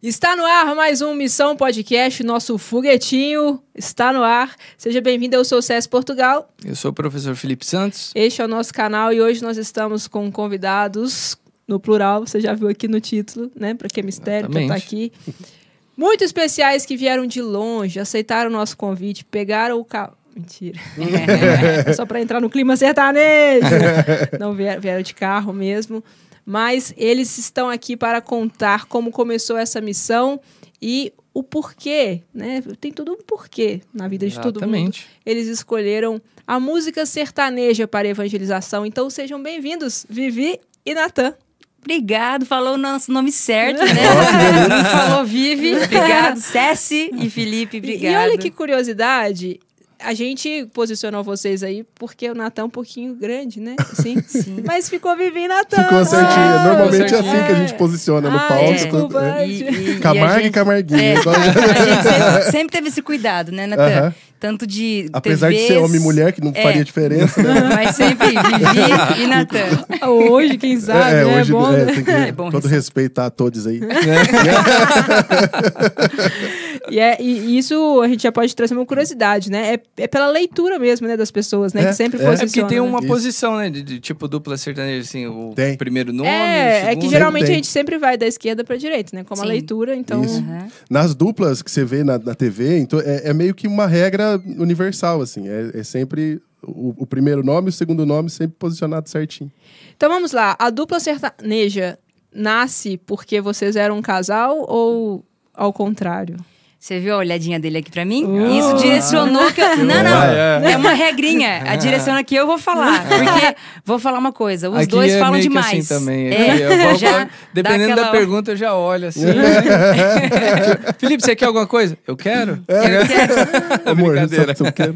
Está no ar mais um Missão Podcast, nosso foguetinho está no ar. Seja bem-vindo, eu sou o César Portugal. Eu sou o professor Felipe Santos. Este é o nosso canal e hoje nós estamos com convidados, no plural, você já viu aqui no título, né? Para que mistério, para estar aqui. Muito especiais que vieram de longe, aceitaram o nosso convite, pegaram o carro... Mentira. Só para entrar no clima sertanejo. Não vieram de carro mesmo. Mas eles estão aqui para contar como começou essa missão e o porquê, né? Tem tudo um porquê na vida de todo mundo. Eles escolheram a música sertaneja para evangelização. Então sejam bem-vindos, Vivi e Natan. Obrigado, falou o nosso nome certo, né? Falou Vivi, obrigado. Cessi e Felipe, obrigado. E olha que curiosidade... A gente posicionou vocês aí porque o Natan é um pouquinho grande, né? Sim. Mas ficou Vivi e Natan. Ficou certinho. Normalmente é assim que a gente posiciona no palco. Desculpa. Camargo e Camarguinho. A gente sempre teve esse cuidado, né, Natan? Tanto de apesar de ser homem e mulher, que não faria diferença, né? Mas sempre Vivi e Natan. Hoje, quem sabe, né? Hoje, é bom, né? Tem que todo respeitar a todos aí. E isso a gente já pode trazer uma curiosidade, né? É pela leitura mesmo, né, das pessoas, né? Que sempre posiciona. É porque tem uma né? posição, né? De tipo dupla sertaneja, assim, o primeiro nome, o segundo. É que geralmente a gente sempre vai da esquerda pra direita, né? Como a leitura, então... Nas duplas que você vê na TV, então é meio que uma regra universal, assim. É sempre o primeiro nome e o segundo nome sempre posicionado certinho. Então vamos lá. A dupla sertaneja nasce porque vocês eram um casal ou ao contrário? Você viu a olhadinha dele aqui pra mim? Isso direcionou que eu... Não. É uma regrinha. A direciona que eu vou falar. Porque, vou falar uma coisa, os aqui dois falam meio demais. Que assim também. Dependendo da pergunta, eu já olho assim. Felipe, você quer alguma coisa? Eu quero. Eu quero. Amor, brincadeira. Eu quero.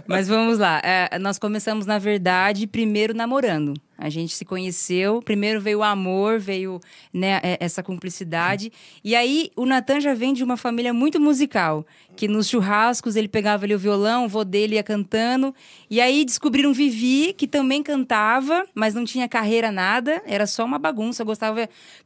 Mas vamos lá. Nós começamos, na verdade, primeiro namorando. A gente se conheceu, primeiro veio o amor, veio, né, essa cumplicidade. E aí, o Natan já vem de uma família muito musical, que nos churrascos ele pegava ali o violão, o vô dele ia cantando. E aí descobriram Vivi, que também cantava, mas não tinha carreira nada, era só uma bagunça.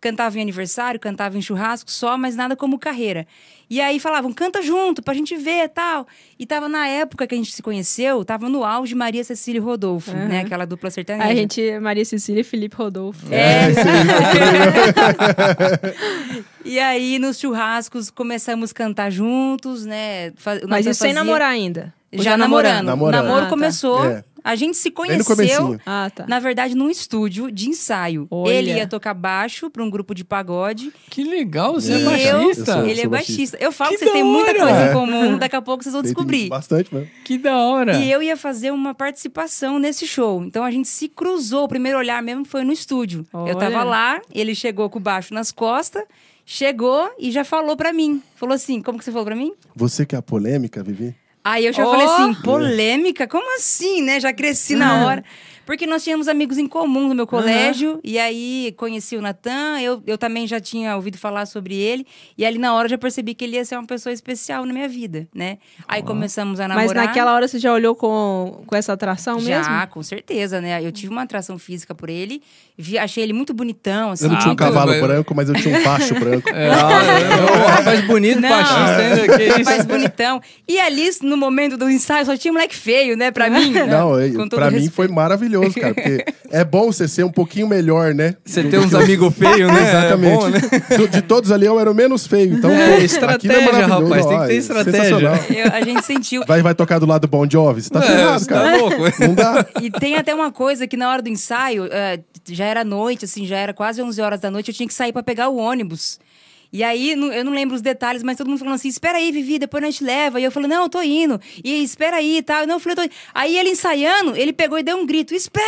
Cantava em aniversário, cantava em churrasco só, mas nada como carreira. E aí falavam, canta junto, pra gente ver e tal. E tava na época que a gente se conheceu, tava no auge Maria Cecília e Rodolfo, né? Aquela dupla sertaneja. Maria Cecília e Felipe Rodolfo. E aí, nos churrascos, começamos a cantar juntos, né? Mas isso sem namorar ainda? Já namorando. O namoro começou... A gente se conheceu, na verdade, num estúdio de ensaio. Olha. Ele ia tocar baixo para um grupo de pagode. Que legal, você é baixista? Ele é baixista. Eu falo que vocês têm muita coisa em comum, daqui a pouco vocês vão descobrir. Bastante mesmo. Que da hora. E eu ia fazer uma participação nesse show. Então a gente se cruzou, o primeiro olhar mesmo foi no estúdio. Olha. Eu tava lá, ele chegou com o baixo nas costas, chegou e já falou pra mim. Falou assim, como que você falou pra mim? Você que é a polêmica, Vivi? Aí eu já falei assim, polêmica? Como assim, né? Já cresci na hora. Porque nós tínhamos amigos em comum no meu colégio. E aí, conheci o Natan. Eu também já tinha ouvido falar sobre ele. E ali, na hora, eu já percebi que ele ia ser uma pessoa especial na minha vida, né? Aí, começamos a namorar. Mas naquela hora, você já olhou com essa atração mesmo? Já, com certeza, né? Eu tive uma atração física por ele. Achei ele muito bonitão, assim. Eu não tinha um cavalo branco, mas eu tinha um baixo branco. Um rapaz bonito, baixista. Rapaz bonitão. E ali, no momento do ensaio, só tinha moleque feio, né? Pra mim. Não, pra mim foi maravilhoso, cara. Porque é bom você ser um pouquinho melhor, né? Você ter uns amigos feios, né? Exatamente. Bom, né? De todos ali, eu era o menos feio. Então, estratégia, rapaz. Tem que ter estratégia. A gente sentiu... Vai tocar do lado do Bon Jovi? Você tá ferrado, cara. Tá louco. Não dá. E tem até uma coisa que na hora do ensaio, já era noite, assim, já era quase 11 horas da noite, eu tinha que sair pra pegar o ônibus. E aí, eu não lembro os detalhes, mas todo mundo falando assim, espera aí, Vivi, depois nós te leva. E eu falei, não, eu tô indo. E espera aí e tal. Não, eu falei, tô indo. Aí ele ensaiando, ele pegou e deu um grito, espera!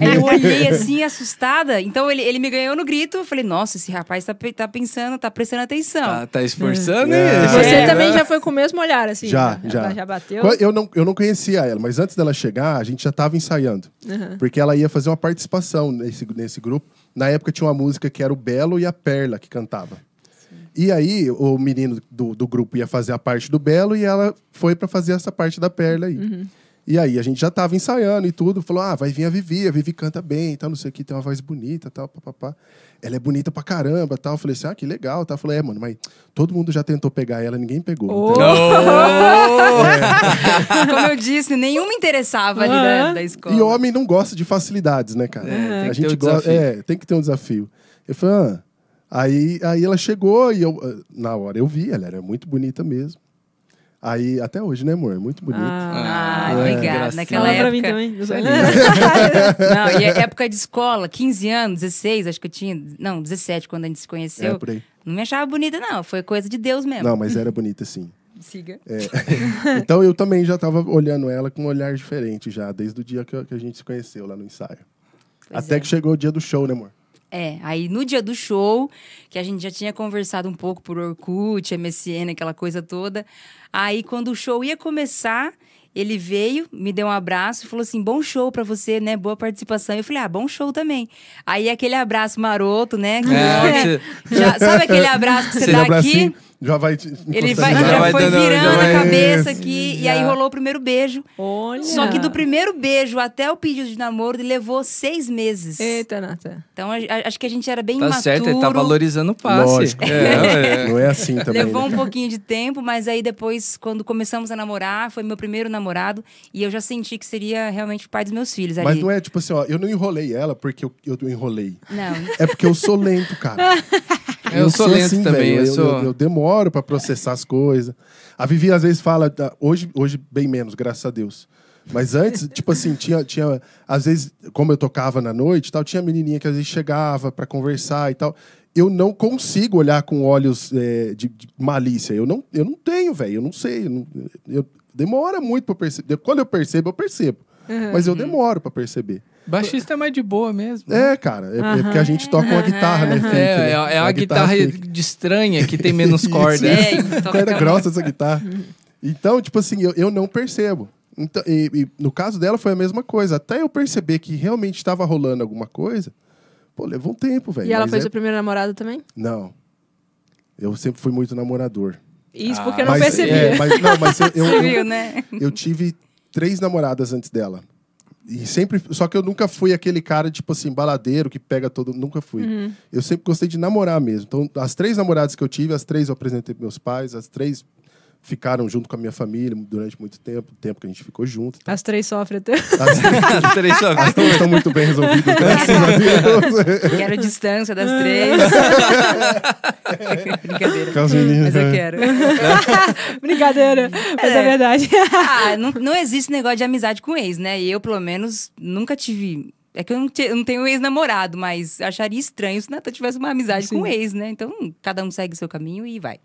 Aí eu olhei assim, assustada. Então ele me ganhou no grito. Eu falei, nossa, esse rapaz tá pensando, tá prestando atenção. Tá esforçando, hein? Você também já foi com o mesmo olhar, assim? Já. Já bateu? Eu não conhecia ela, mas antes dela chegar, a gente já tava ensaiando. Porque ela ia fazer uma participação nesse grupo. Na época tinha uma música que era o Belo e a Perla que cantava. E aí o menino do grupo ia fazer a parte do Belo e ela foi pra fazer essa parte da Perla aí. E aí a gente já tava ensaiando e tudo. Falou, vai vir a Vivi canta bem, tal, não sei o que, tem uma voz bonita, tal, papapá. Ela é bonita pra caramba, tal. Eu falei assim, que legal, tal. Eu falei, mano, mas todo mundo já tentou pegar ela, ninguém pegou. Então... Como eu disse, nenhum me interessava ali da escola. E homem não gosta de facilidades, né, cara? Tem a gente gosta, tem que ter um desafio. Eu falei, Aí ela chegou e na hora eu vi, ela era muito bonita mesmo. Aí, até hoje, né, amor? Muito bonito. Obrigada. Naquela época... pra mim também. Não, e a época de escola, 15 anos, 16, acho que eu tinha... Não, 17, quando a gente se conheceu. Por aí. Não me achava bonita, não. Foi coisa de Deus mesmo. Não, mas era bonita, sim. Siga. Então, eu também já tava olhando ela com um olhar diferente já, desde o dia que a gente se conheceu lá no ensaio. Até que chegou o dia do show, né, amor? Aí no dia do show, que a gente já tinha conversado um pouco por Orkut, MSN, aquela coisa toda. Aí quando o show ia começar, ele veio, me deu um abraço e falou assim, bom show pra você, né, boa participação. Eu falei, bom show também. Aí aquele abraço maroto, né, sabe aquele abraço que você dá aqui? Já vai... Ele já foi virando a cabeça aqui, e aí rolou o primeiro beijo. Olha! Só que do primeiro beijo até o pedido de namoro, ele levou 6 meses. Eita, Nata. Então, acho que a gente era bem imaturo. Tá certo, ele tá valorizando o passe. Lógico. Não é assim também. Levou um pouquinho de tempo, mas aí depois, quando começamos a namorar, foi meu primeiro namorado, e eu já senti que seria realmente o pai dos meus filhos ali. Mas não é tipo assim, eu não enrolei ela porque eu enrolei. Não. É porque eu sou lento, cara. Eu sou lento assim, também. Eu demoro pra processar as coisas. A Vivi às vezes fala, hoje bem menos, graças a Deus. Mas antes, tipo assim, tinha às vezes, como eu tocava na noite e tal, tinha menininha que às vezes chegava pra conversar e tal. Eu não consigo olhar com olhos de malícia. Eu não tenho, velho. Eu não sei. Demora muito pra perceber. Quando eu percebo. Mas eu demoro pra perceber. Baixista é mais de boa mesmo. Cara. É porque a gente toca uma guitarra, né? Fake, né? É uma guitarra de estranha, que tem menos cordas. Corda grossa essa guitarra. Então, tipo assim, eu não percebo. Então, e no caso dela foi a mesma coisa. Até eu perceber que realmente estava rolando alguma coisa, levou um tempo, velho. E ela foi seu primeiro namorado também? Não. Eu sempre fui muito namorador. Isso porque eu não percebia. Você viu, né? Eu tive 3 namoradas antes dela. E sempre... Só que eu nunca fui aquele cara, tipo assim, baladeiro, que pega todo... Nunca fui. Eu sempre gostei de namorar mesmo. Então, as 3 namoradas que eu tive, as 3 eu apresentei pros meus pais, as 3 ficaram junto com a minha família durante muito tempo. O tempo que a gente ficou junto. Tá? As 3 sofrem até. As 3 sofrem. As 3 estão muito bem resolvidas, graças a Deus. Quero distância das 3. Brincadeira. Mas eu quero. Brincadeira. Mas é verdade. Não existe negócio de amizade com ex, né? E eu, pelo menos, nunca tive... É que eu não tenho ex-namorado, mas acharia estranho se o Natan tivesse uma amizade com ex, né? Então, cada um segue o seu caminho e vai.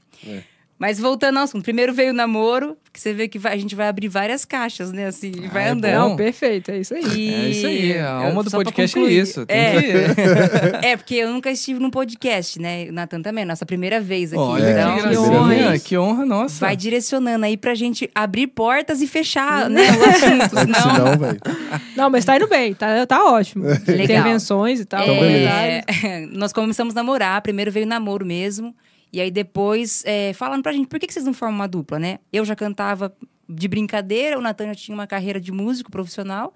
Mas voltando ao assunto, primeiro veio o namoro, que você vê que a gente vai abrir várias caixas, né? Assim, e vai andando. Não, perfeito, é isso aí. É isso aí, a alma do podcast é isso. Porque eu nunca estive num podcast, né? O Natan também, nossa primeira vez aqui. Olha, então, que honra, nossa. Vai direcionando aí pra gente abrir portas e fechar, né? O assunto, senão, velho. Não, mas tá indo bem, tá ótimo. Legal. Intervenções e tal. Nós começamos a namorar, primeiro veio o namoro mesmo. E aí depois, falando pra gente, por que vocês não formam uma dupla, né? Eu já cantava de brincadeira, o Natan já tinha uma carreira de músico profissional.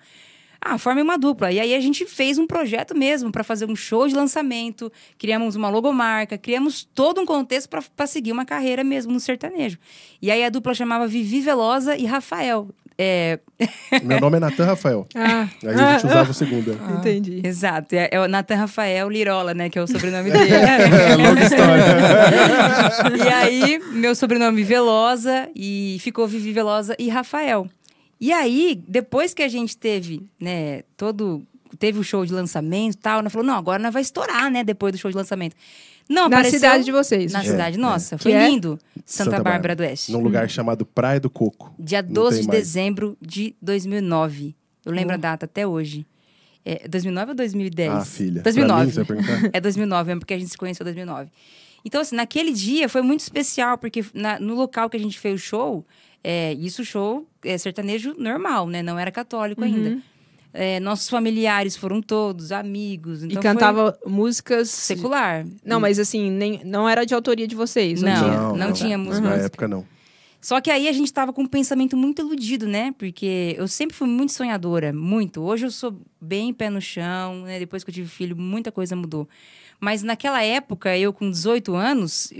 Formem uma dupla. E aí a gente fez um projeto mesmo para fazer um show de lançamento, criamos uma logomarca, criamos todo um contexto para seguir uma carreira mesmo no sertanejo. E aí a dupla chamava Vivi Velosa e Rafael. Meu nome é Natan Rafael. Aí a gente usava o segundo. Entendi. Exato. É o Natan Rafael Lirola, né? Que é o sobrenome dele. Longa história. E aí, meu sobrenome Velosa, e ficou Vivi Velosa e Rafael. E aí, depois que a gente teve, né, teve o show de lançamento e tal, nós falou, não, agora nós vai estourar, né, depois do show de lançamento. Não, na cidade de vocês. Na cidade nossa. Foi lindo. Santa Bárbara do Oeste. Num lugar chamado Praia do Coco. Dia 12 de dezembro de 2009. Eu lembro a data até hoje. 2009 ou 2010? Filha. 2009. Mim, você vai perguntar? É 2009, porque a gente se conheceu em 2009. Então, assim, naquele dia foi muito especial, porque no local que a gente fez o show, isso show sertanejo normal, né? Não era católico ainda. Nossos familiares foram todos, amigos. Então e cantava músicas... Secular. Não, mas assim, não era de autoria de vocês? Não tinha música. Na época, não. Só que aí a gente tava com um pensamento muito iludido, né? Porque eu sempre fui muito sonhadora, muito. Hoje eu sou bem pé no chão, né? Depois que eu tive filho, muita coisa mudou. Mas naquela época, eu com 18 anos,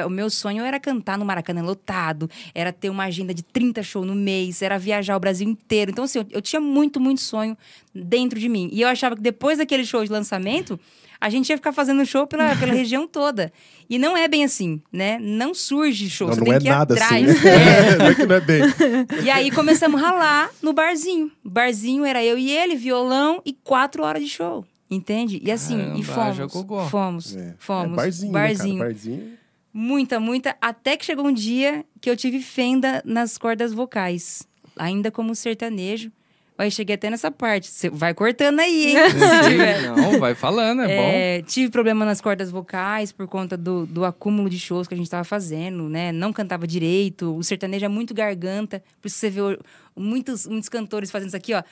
o meu sonho era cantar no Maracanã lotado, era ter uma agenda de 30 shows no mês, era viajar o Brasil inteiro. Então, assim, eu tinha muito, muito sonho dentro de mim. E eu achava que depois daquele show de lançamento, a gente ia ficar fazendo show pela região toda. E não é bem assim, né? Não surge show, você tem que ir atrás. Assim, né? Não é que não é bem. E aí começamos a ralar no barzinho. O barzinho era eu e ele, violão e 4 horas de show. Entende? E assim, caramba, fomos. Barzinho, barzinho. Né, cara? Barzinho. Muita. Até que chegou um dia que eu tive fenda nas cordas vocais. Ainda como sertanejo. Aí cheguei até nessa parte. Você vai cortando aí, hein? Se tiver. Não, vai falando, é bom. Tive problema nas cordas vocais por conta do acúmulo de shows que a gente estava fazendo, né? Não cantava direito. O sertanejo é muito garganta. Por isso você vê muitos cantores fazendo isso aqui, ó.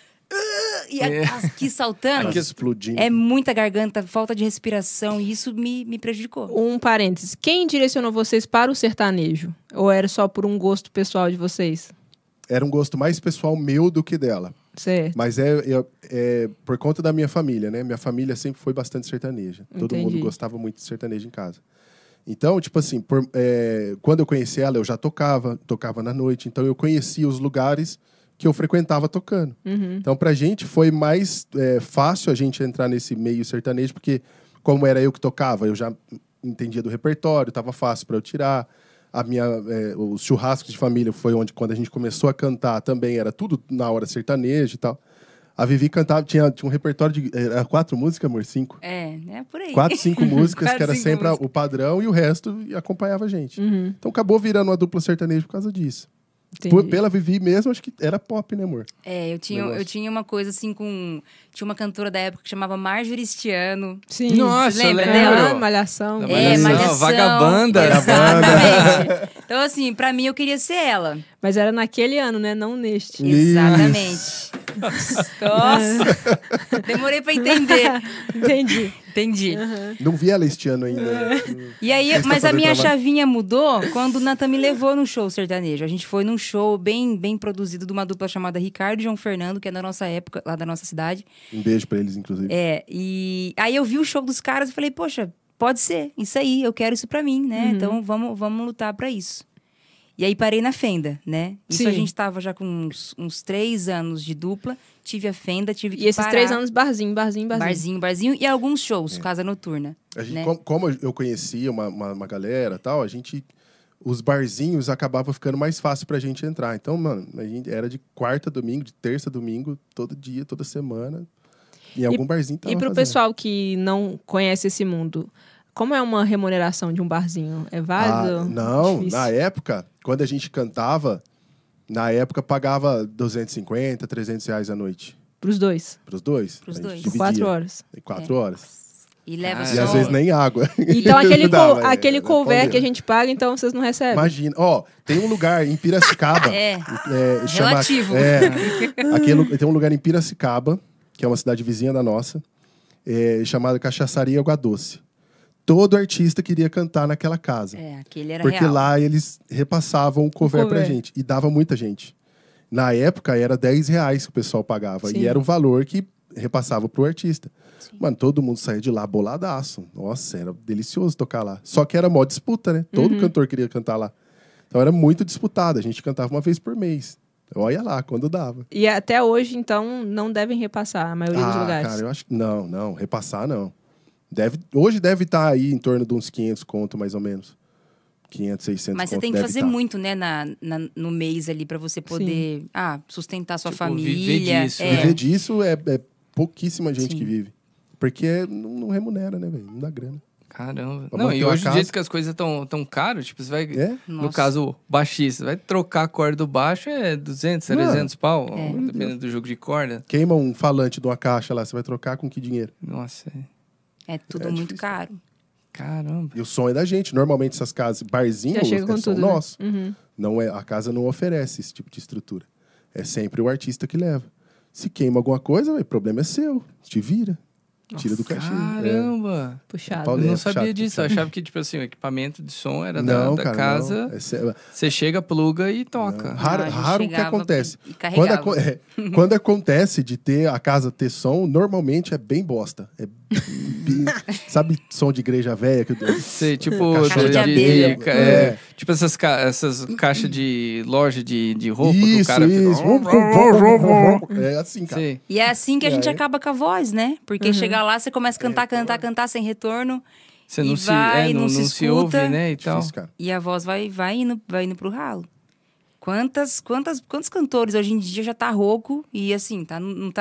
E aqui saltando. Aqui explodindo. É muita garganta, falta de respiração. E isso me prejudicou. Um parênteses. Quem direcionou vocês para o sertanejo? Ou era só por um gosto pessoal de vocês? Era um gosto mais pessoal meu do que dela. Certo. Mas é por conta da minha família, né? Minha família sempre foi bastante sertaneja. Todo mundo gostava muito de sertanejo em casa. Então, tipo assim, quando eu conheci ela, eu já tocava na noite. Então, eu conhecia os lugares que eu frequentava tocando. Uhum. Então, pra gente, foi mais fácil a gente entrar nesse meio sertanejo, porque como era eu que tocava, eu já entendia do repertório, tava fácil para eu tirar. Os churrascos de família foi quando a gente começou a cantar também, era tudo na hora sertanejo e tal. A Vivi cantava, tinha um repertório de 4 músicas, amor? 5? É por aí. 4, 5 músicas, que era sempre o padrão, e o resto acompanhava a gente. Uhum. Então acabou virando uma dupla sertaneja por causa disso. Pela Vivi mesmo, acho que era pop, né, amor? Eu tinha uma coisa assim com... Tinha uma cantora da época que chamava Marjorie Stiano. Sim. Nossa, lembra dela? Malhação. Malhação. Vagabanda. Exatamente. Então, assim, pra mim, eu queria ser ela. Mas era naquele ano, né? Não neste. Exatamente. Nossa! Demorei pra entender. Entendi. Uhum. Não vi ela este ano ainda. E aí, mas a minha chavinha mudou quando o Natan me levou no show sertanejo. A gente foi num show bem produzido de uma dupla chamada Ricardo e João Fernando, que é da nossa época, lá da nossa cidade. Um beijo pra eles, inclusive. E aí eu vi o show dos caras e falei, poxa, pode ser, isso aí, eu quero isso pra mim, né? Uhum. Então vamos lutar pra isso. E aí parei na fenda, né? Isso Sim. a gente tava já com uns 3 anos de dupla, tive a fenda, tive que parar. E esses 3 anos, barzinho. Barzinho e alguns shows, casa noturna. A gente, né? como eu conhecia uma galera e tal, os barzinhos acabavam ficando mais fácil pra gente entrar. Então, mano, a gente era de quarta domingo, de terça domingo, todo dia, toda semana. Em algum barzinho tava E pro fazendo. pessoal que não conhece esse mundo, como é uma remuneração de um barzinho? É válido? Não, difícil? na época, quando a gente cantava, pagava 250, 300 reais a noite. Pros dois? Pros dois. Pros A gente dois. dividia. 4 horas. 4 horas. E leva Ah, só... E às vezes nem água. Então, aquele couvert pode- que a gente paga, então vocês não recebem? Imagina. Tem um lugar em Piracicaba. relativo. Tem um lugar em Piracicaba, que é uma cidade vizinha da nossa, chamada Cachaçaria Água Doce. Todo artista queria cantar naquela casa. Aquele era Porque real. lá eles repassavam o couvert pra gente. E dava muita gente. Na época, era 10 reais que o pessoal pagava. Sim. E era o valor que repassava pro artista. Sim. Mano, todo mundo saía de lá boladaço. Nossa, era delicioso tocar lá. Só que era mó disputa, né? Todo cantor queria cantar lá. Então era muito disputado. A gente cantava uma vez por mês. Olha lá, quando dava. E até hoje, então, não devem repassar a maioria dos lugares? Cara, eu acho que... Não. Repassar, não. Hoje deve estar aí em torno de uns 500 conto, mais ou menos. 500, 600 Mas você conto tem que deve fazer tá. muito, né, no mês ali, pra você poder sustentar sua família. Viver disso. Viver disso é pouquíssima gente Sim. que vive. Porque não remunera, né, velho? Não dá grana. Caramba. Pra Não, manter e uma hoje, do casa. jeito que as coisas estão tão caras, tipo, você vai... No Nossa. caso, baixista, vai trocar a corda do baixo, 200, 300 pau, dependendo do jogo de corda. Queima um falante de uma caixa lá, você vai trocar com que dinheiro? Nossa, É tudo É muito difícil. caro. caramba. E o som é da gente. Normalmente essas casas, barzinho, Já chega com são tudo, né? nosso. Uhum. Não é, a casa não oferece esse tipo de estrutura. É sempre o artista que leva. Se queima alguma coisa, o problema é seu. Te vira. Tira do cachê. Caramba! Puxado. Eu não sabia disso. Eu achava que, tipo assim, o equipamento de som era da casa. Você chega, pluga e toca. Raro o que acontece. Quando acontece de a casa ter som, normalmente é bem bosta. Sabe som de igreja velha? Sei, tipo... Tipo essas caixas de loja de roupa que o cara... Isso. É assim, cara. Sim. E é assim que a gente acaba com a voz, né? Porque chegar lá, você começa a cantar sem retorno. Você não se ouve, né? E tal. Difícil, e a voz vai indo pro ralo. Quantos cantores hoje em dia já tá rouco e assim,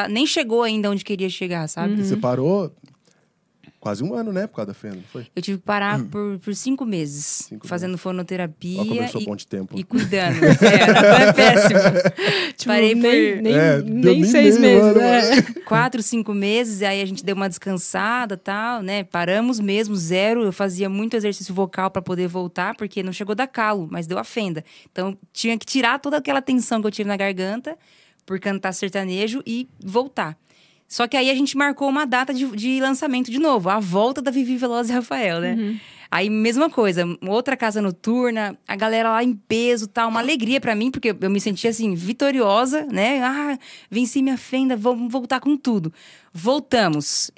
nem chegou ainda onde queria chegar, sabe? Você parou quase um ano, né? Por causa da Fenda, não foi? Eu tive que parar por 5 meses. Fazendo fonoterapia. Olha como eu sou bom de tempo. E cuidando. É péssimo. Tipo, parei nem 6 meses. 4, 5 meses, aí a gente deu uma descansada e tal, né? Paramos mesmo, 0. Eu fazia muito exercício vocal para poder voltar, porque não chegou da calo, mas deu a fenda. Então, tinha que tirar toda aquela tensão que eu tive na garganta por cantar sertanejo e voltar. Só que aí a gente marcou uma data de lançamento de novo. A volta da Vivi Veloz e Rafael, né? Aí, mesma coisa. Outra casa noturna. A galera lá em peso, tal. Uma alegria pra mim, porque eu me sentia, assim, vitoriosa, né? Venci minha fenda, vamos voltar com tudo. Voltamos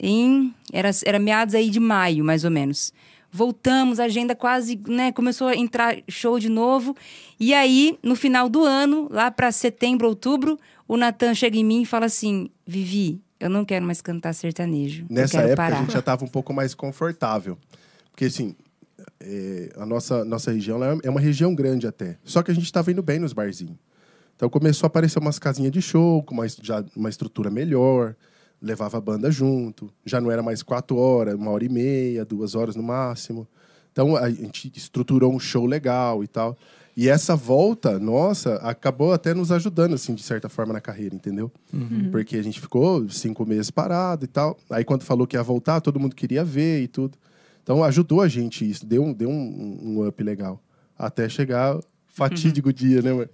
Era meados aí de maio, mais ou menos. Voltamos, a agenda quase, né? Começou a entrar show de novo. E aí, no final do ano, lá pra setembro, outubro, o Natan chega em mim e fala assim... Vivi... Eu não quero mais cantar sertanejo. Nessa época, a gente já estava um pouco mais confortável. Porque, assim, a nossa região é uma região grande até. Só que a gente estava indo bem nos barzinhos. Então, começou a aparecer umas casinhas de show, com uma estrutura melhor. Levava a banda junto. Já não era mais 4 horas, 1h30, 2 horas no máximo. Então, a gente estruturou um show legal e tal. E essa volta, nossa, acabou até nos ajudando, assim, de certa forma, na carreira, entendeu? Porque a gente ficou 5 meses parado e tal. Aí, quando falou que ia voltar, todo mundo queria ver e tudo. Então, ajudou a gente isso. Deu um up legal. Até chegar o fatídico dia, né, mãe?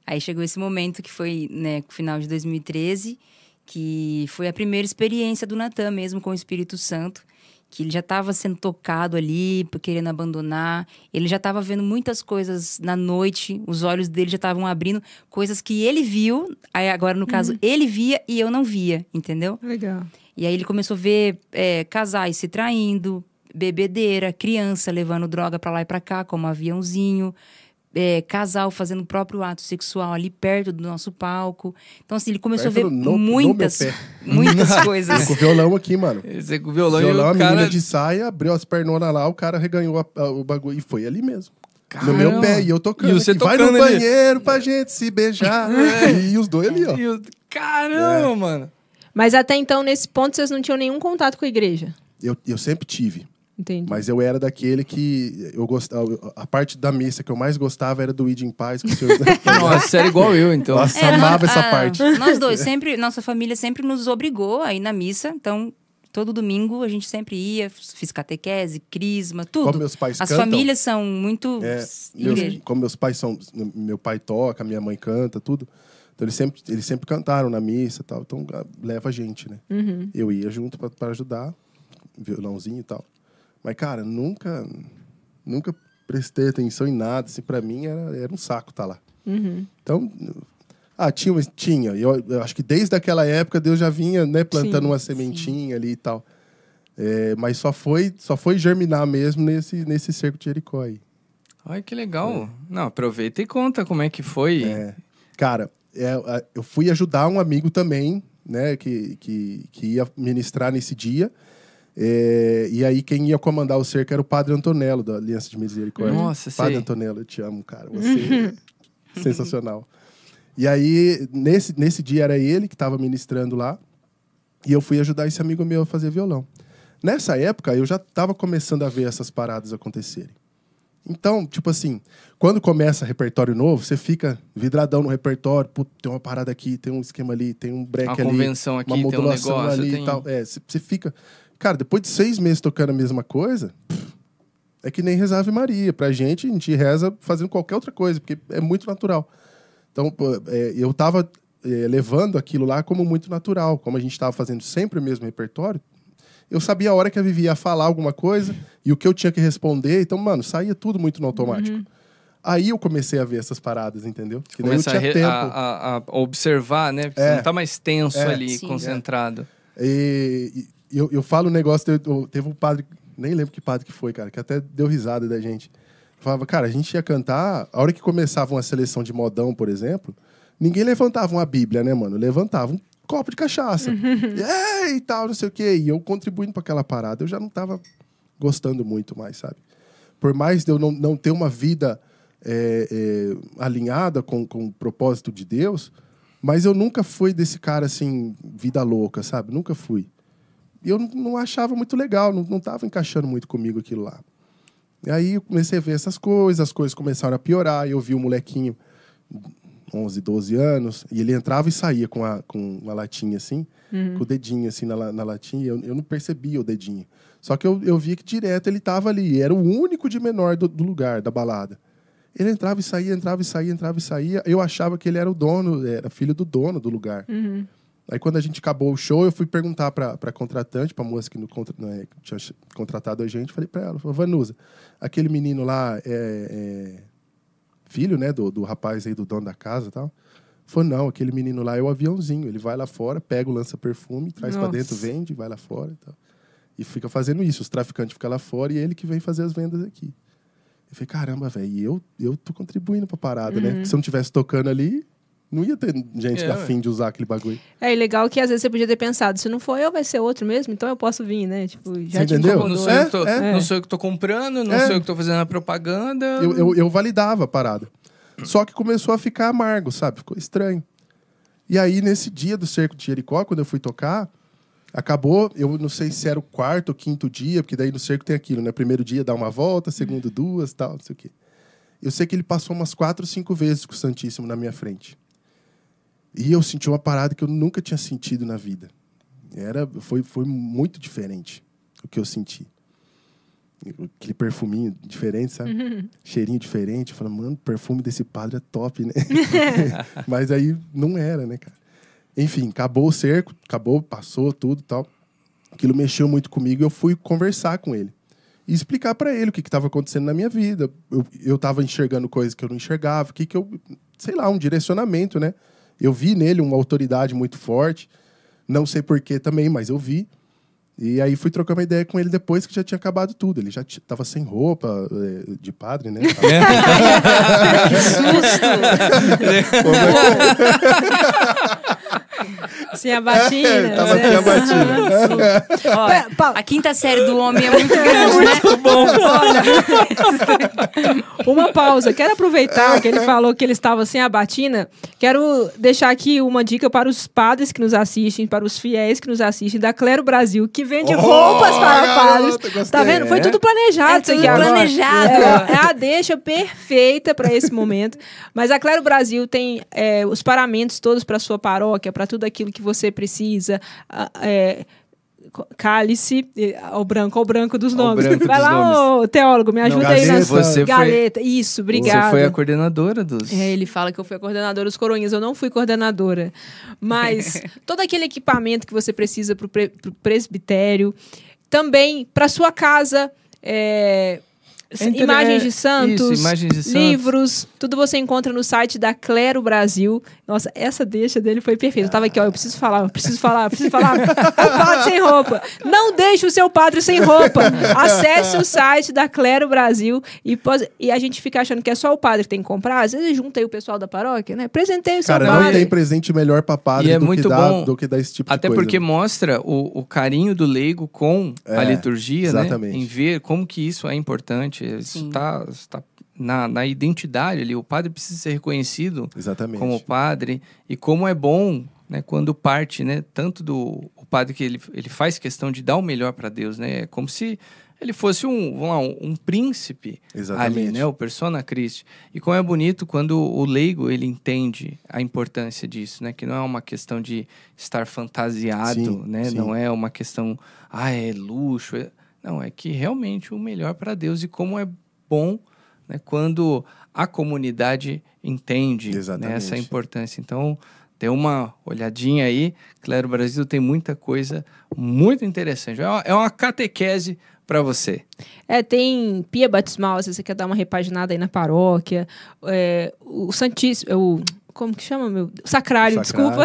Aí chegou esse momento que foi, né, final de 2013, que foi a primeira experiência do Natan mesmo com o Espírito Santo. Que ele já estava sendo tocado ali, querendo abandonar. Ele já estava vendo muitas coisas na noite. Os olhos dele já estavam abrindo. Coisas que ele viu. Aí agora, no caso, ele via e eu não via, entendeu? Legal. E aí ele começou a ver casais se traindo, bebedeira, criança levando droga pra lá e pra cá, como aviãozinho. Casal fazendo o próprio ato sexual ali perto do nosso palco. Então, assim, ele começou a ver muitas coisas. Com o violão aqui, mano. Esse com o violão e o a cara... menina de saia, abriu as pernonas lá, o cara reganhou o bagulho. E foi ali mesmo. Caramba. No meu pé, e eu tocando. E você vai no banheiro pra gente se beijar. E os dois ali, ó. Caramba, mano. Mas até então, nesse ponto, vocês não tinham nenhum contato com a igreja? Eu sempre tive. Entendi. Mas eu era daquele que eu gostava. A parte da missa que eu mais gostava era do Ide em Paz. Nossa, era igual eu, então. Nossa, amava essa parte. Nós dois, nossa família sempre nos obrigou a ir na missa. Então, todo domingo a gente sempre ia, fiz catequese, crisma, tudo. Como meus pais As cantam, famílias são muito como meus pais são... Meu pai toca, minha mãe canta, tudo. Então, eles sempre cantaram na missa e tal. Então, leva a gente, né? Eu ia junto para ajudar, violãozinho e tal. Mas, cara, nunca prestei atenção em nada. Assim, pra mim, era um saco estar lá. Então, tinha. Eu acho que desde aquela época, Deus já vinha, né, plantando uma sementinha ali e tal. Mas só foi germinar mesmo nesse cerco de Jericó aí. Ai, que legal. Não, aproveita e conta como é que foi. Cara, eu fui ajudar um amigo também, né, que ia ministrar nesse dia. E aí quem ia comandar o cerco era o Padre Antonello, da Aliança de Misericórdia. Nossa, Padre Antonello, eu te amo, cara. Você é sensacional. E aí, nesse dia era ele que estava ministrando lá. E eu fui ajudar esse amigo meu a fazer violão. Nessa época, eu já estava começando a ver essas paradas acontecerem. Então, tipo assim, quando começa repertório novo, você fica vidradão no repertório. Putz, tem uma parada aqui, tem um esquema ali, tem um break ali. Uma convenção aqui, uma modulação tem um negócio, ali e tal. Você fica... Cara, depois de 6 meses tocando a mesma coisa, é que nem rezar Ave Maria. Pra gente, a gente reza fazendo qualquer outra coisa, porque é muito natural. Então, eu tava levando aquilo lá como muito natural. Como a gente estava fazendo sempre o mesmo repertório, eu sabia a hora que a Vivi ia falar alguma coisa e o que eu tinha que responder. Então, mano, saía tudo muito no automático. Aí eu comecei a ver essas paradas, entendeu? Que daí eu tinha tempo a observar, né? Porque você não tá mais tenso ali, concentrado. Eu falo um negócio, teve um padre, nem lembro que padre que foi, cara, que até deu risada da gente. Falava, cara, a gente ia cantar, a hora que começava uma seleção de modão, por exemplo, ninguém levantava uma Bíblia, né, mano? Levantava um copo de cachaça. E tal, não sei o quê. E eu contribuindo para aquela parada, eu já não tava gostando muito mais, sabe? Por mais de eu não ter uma vida alinhada com o propósito de Deus, mas eu nunca fui desse cara, assim, vida louca, sabe? Nunca fui. E eu não achava muito legal, não tava encaixando muito comigo aquilo lá. E aí eu comecei a ver essas coisas, as coisas começaram a piorar, e eu vi um molequinho, 11, 12 anos, e ele entrava e saía com uma latinha assim, com o dedinho assim na latinha, e eu não percebia o dedinho. Só que eu via que direto ele estava ali, era o único de menor do lugar, da balada. Ele entrava e saía, entrava e saía, entrava e saía. Eu achava que ele era o dono, era filho do dono do lugar. Aí quando a gente acabou o show, eu fui perguntar pra contratante, pra moça que tinha contratado a gente, falei pra ela, Vanusa, aquele menino lá é filho, né, do rapaz aí, do dono da casa e tal? Falou, não, aquele menino lá é o aviãozinho, ele vai lá fora, pega o lança-perfume, traz pra dentro, vende, vai lá fora e tal. E fica fazendo isso, os traficantes ficam lá fora e ele que vem fazer as vendas aqui. Eu falei, caramba, velho, eu tô contribuindo pra parada, né? Porque se eu não estivesse tocando ali, não ia ter gente afim de usar aquele bagulho. É legal que às vezes você podia ter pensado, se não for eu, vai ser outro mesmo, então eu posso vir, né? Tipo, já te entendeu? Não sou eu que tô comprando, não sou eu que tô fazendo a propaganda. Eu validava a parada. Só que começou a ficar amargo, sabe? Ficou estranho. E aí, nesse dia do Cerco de Jericó, quando eu fui tocar, acabou, eu não sei se era o 4º ou 5º dia, porque daí no cerco tem aquilo, né? Primeiro dia dá uma volta, segundo 2, tal, não sei o quê. Eu sei que ele passou umas 4 ou 5 vezes com o Santíssimo na minha frente. E eu senti uma parada que eu nunca tinha sentido na vida. Foi muito diferente o que eu senti. Aquele perfuminho diferente, sabe? Cheirinho diferente. Eu falei, mano, o perfume desse padre é top, né? Mas aí não era, né, cara? Enfim, acabou o cerco, passou tudo e tal. Aquilo mexeu muito comigo e eu fui conversar com ele. E explicar pra ele o que estava acontecendo na minha vida. Eu tava enxergando coisas que eu não enxergava, sei lá, um direcionamento, né? Eu vi nele uma autoridade muito forte. Não sei porquê também, mas eu vi. E aí fui trocar uma ideia com ele depois que já tinha acabado tudo. Ele já tava sem roupa de padre, né? Que susto! Sem a batina. Tava sem a batina. Ó, a 5ª série do homem é muito grande, né? Muito bom. Olha, uma pausa. Quero aproveitar que ele falou que ele estava sem a batina. Quero deixar aqui uma dica para os padres que nos assistem, para os fiéis que nos assistem, da Clero Brasil, que vende roupas para padres. Tá vendo? Foi tudo planejado. Tudo planejado. É a deixa perfeita para esse momento. Mas a Clero Brasil tem os paramentos todos para sua paróquia, para tudo aquilo que você precisa. Cálice, ao branco dos nomes. Vai lá, ô teólogo, me ajuda aí nas galeta. Isso, obrigado. Você foi a coordenadora dos... ele fala que eu fui a coordenadora dos coroinhas. Eu não fui coordenadora. Mas todo aquele equipamento que você precisa para o presbitério, também para sua casa, imagens de santos, livros, tudo você encontra no site da Clero Brasil. Nossa, essa deixa dele foi perfeita. Eu tava aqui, ó, eu preciso falar. O padre sem roupa. Não deixe o seu padre sem roupa. Acesse o site da Clero Brasil e a gente fica achando que é só o padre que tem que comprar. Às vezes junta aí o pessoal da paróquia, né? Presenteie o seu padre. Cara, não tem presente melhor pra padre do que dar esse tipo de coisa. Até porque mostra o carinho do leigo com a liturgia, exatamente, né? Em ver como que isso é importante. Isso está na identidade ali. O padre precisa ser reconhecido como padre. E como é bom, né, quando parte, né, tanto o padre que ele faz questão de dar o melhor para Deus, né? É como se ele fosse um príncipe ali, né? O persona Christi. E como é bonito quando o leigo ele entende a importância disso, né? Que não é uma questão de estar fantasiado, né? Sim. Não é uma questão, é luxo. Não, é que realmente o melhor para Deus. E como é bom, né, quando a comunidade entende, né, essa importância. Então, Dê uma olhadinha aí. Clero Brasil tem muita coisa muito interessante. É uma catequese para você. Tem pia batismal, se você quer dar uma repaginada aí na paróquia. O Santíssimo... Como que chama, meu? Sacrário, desculpa.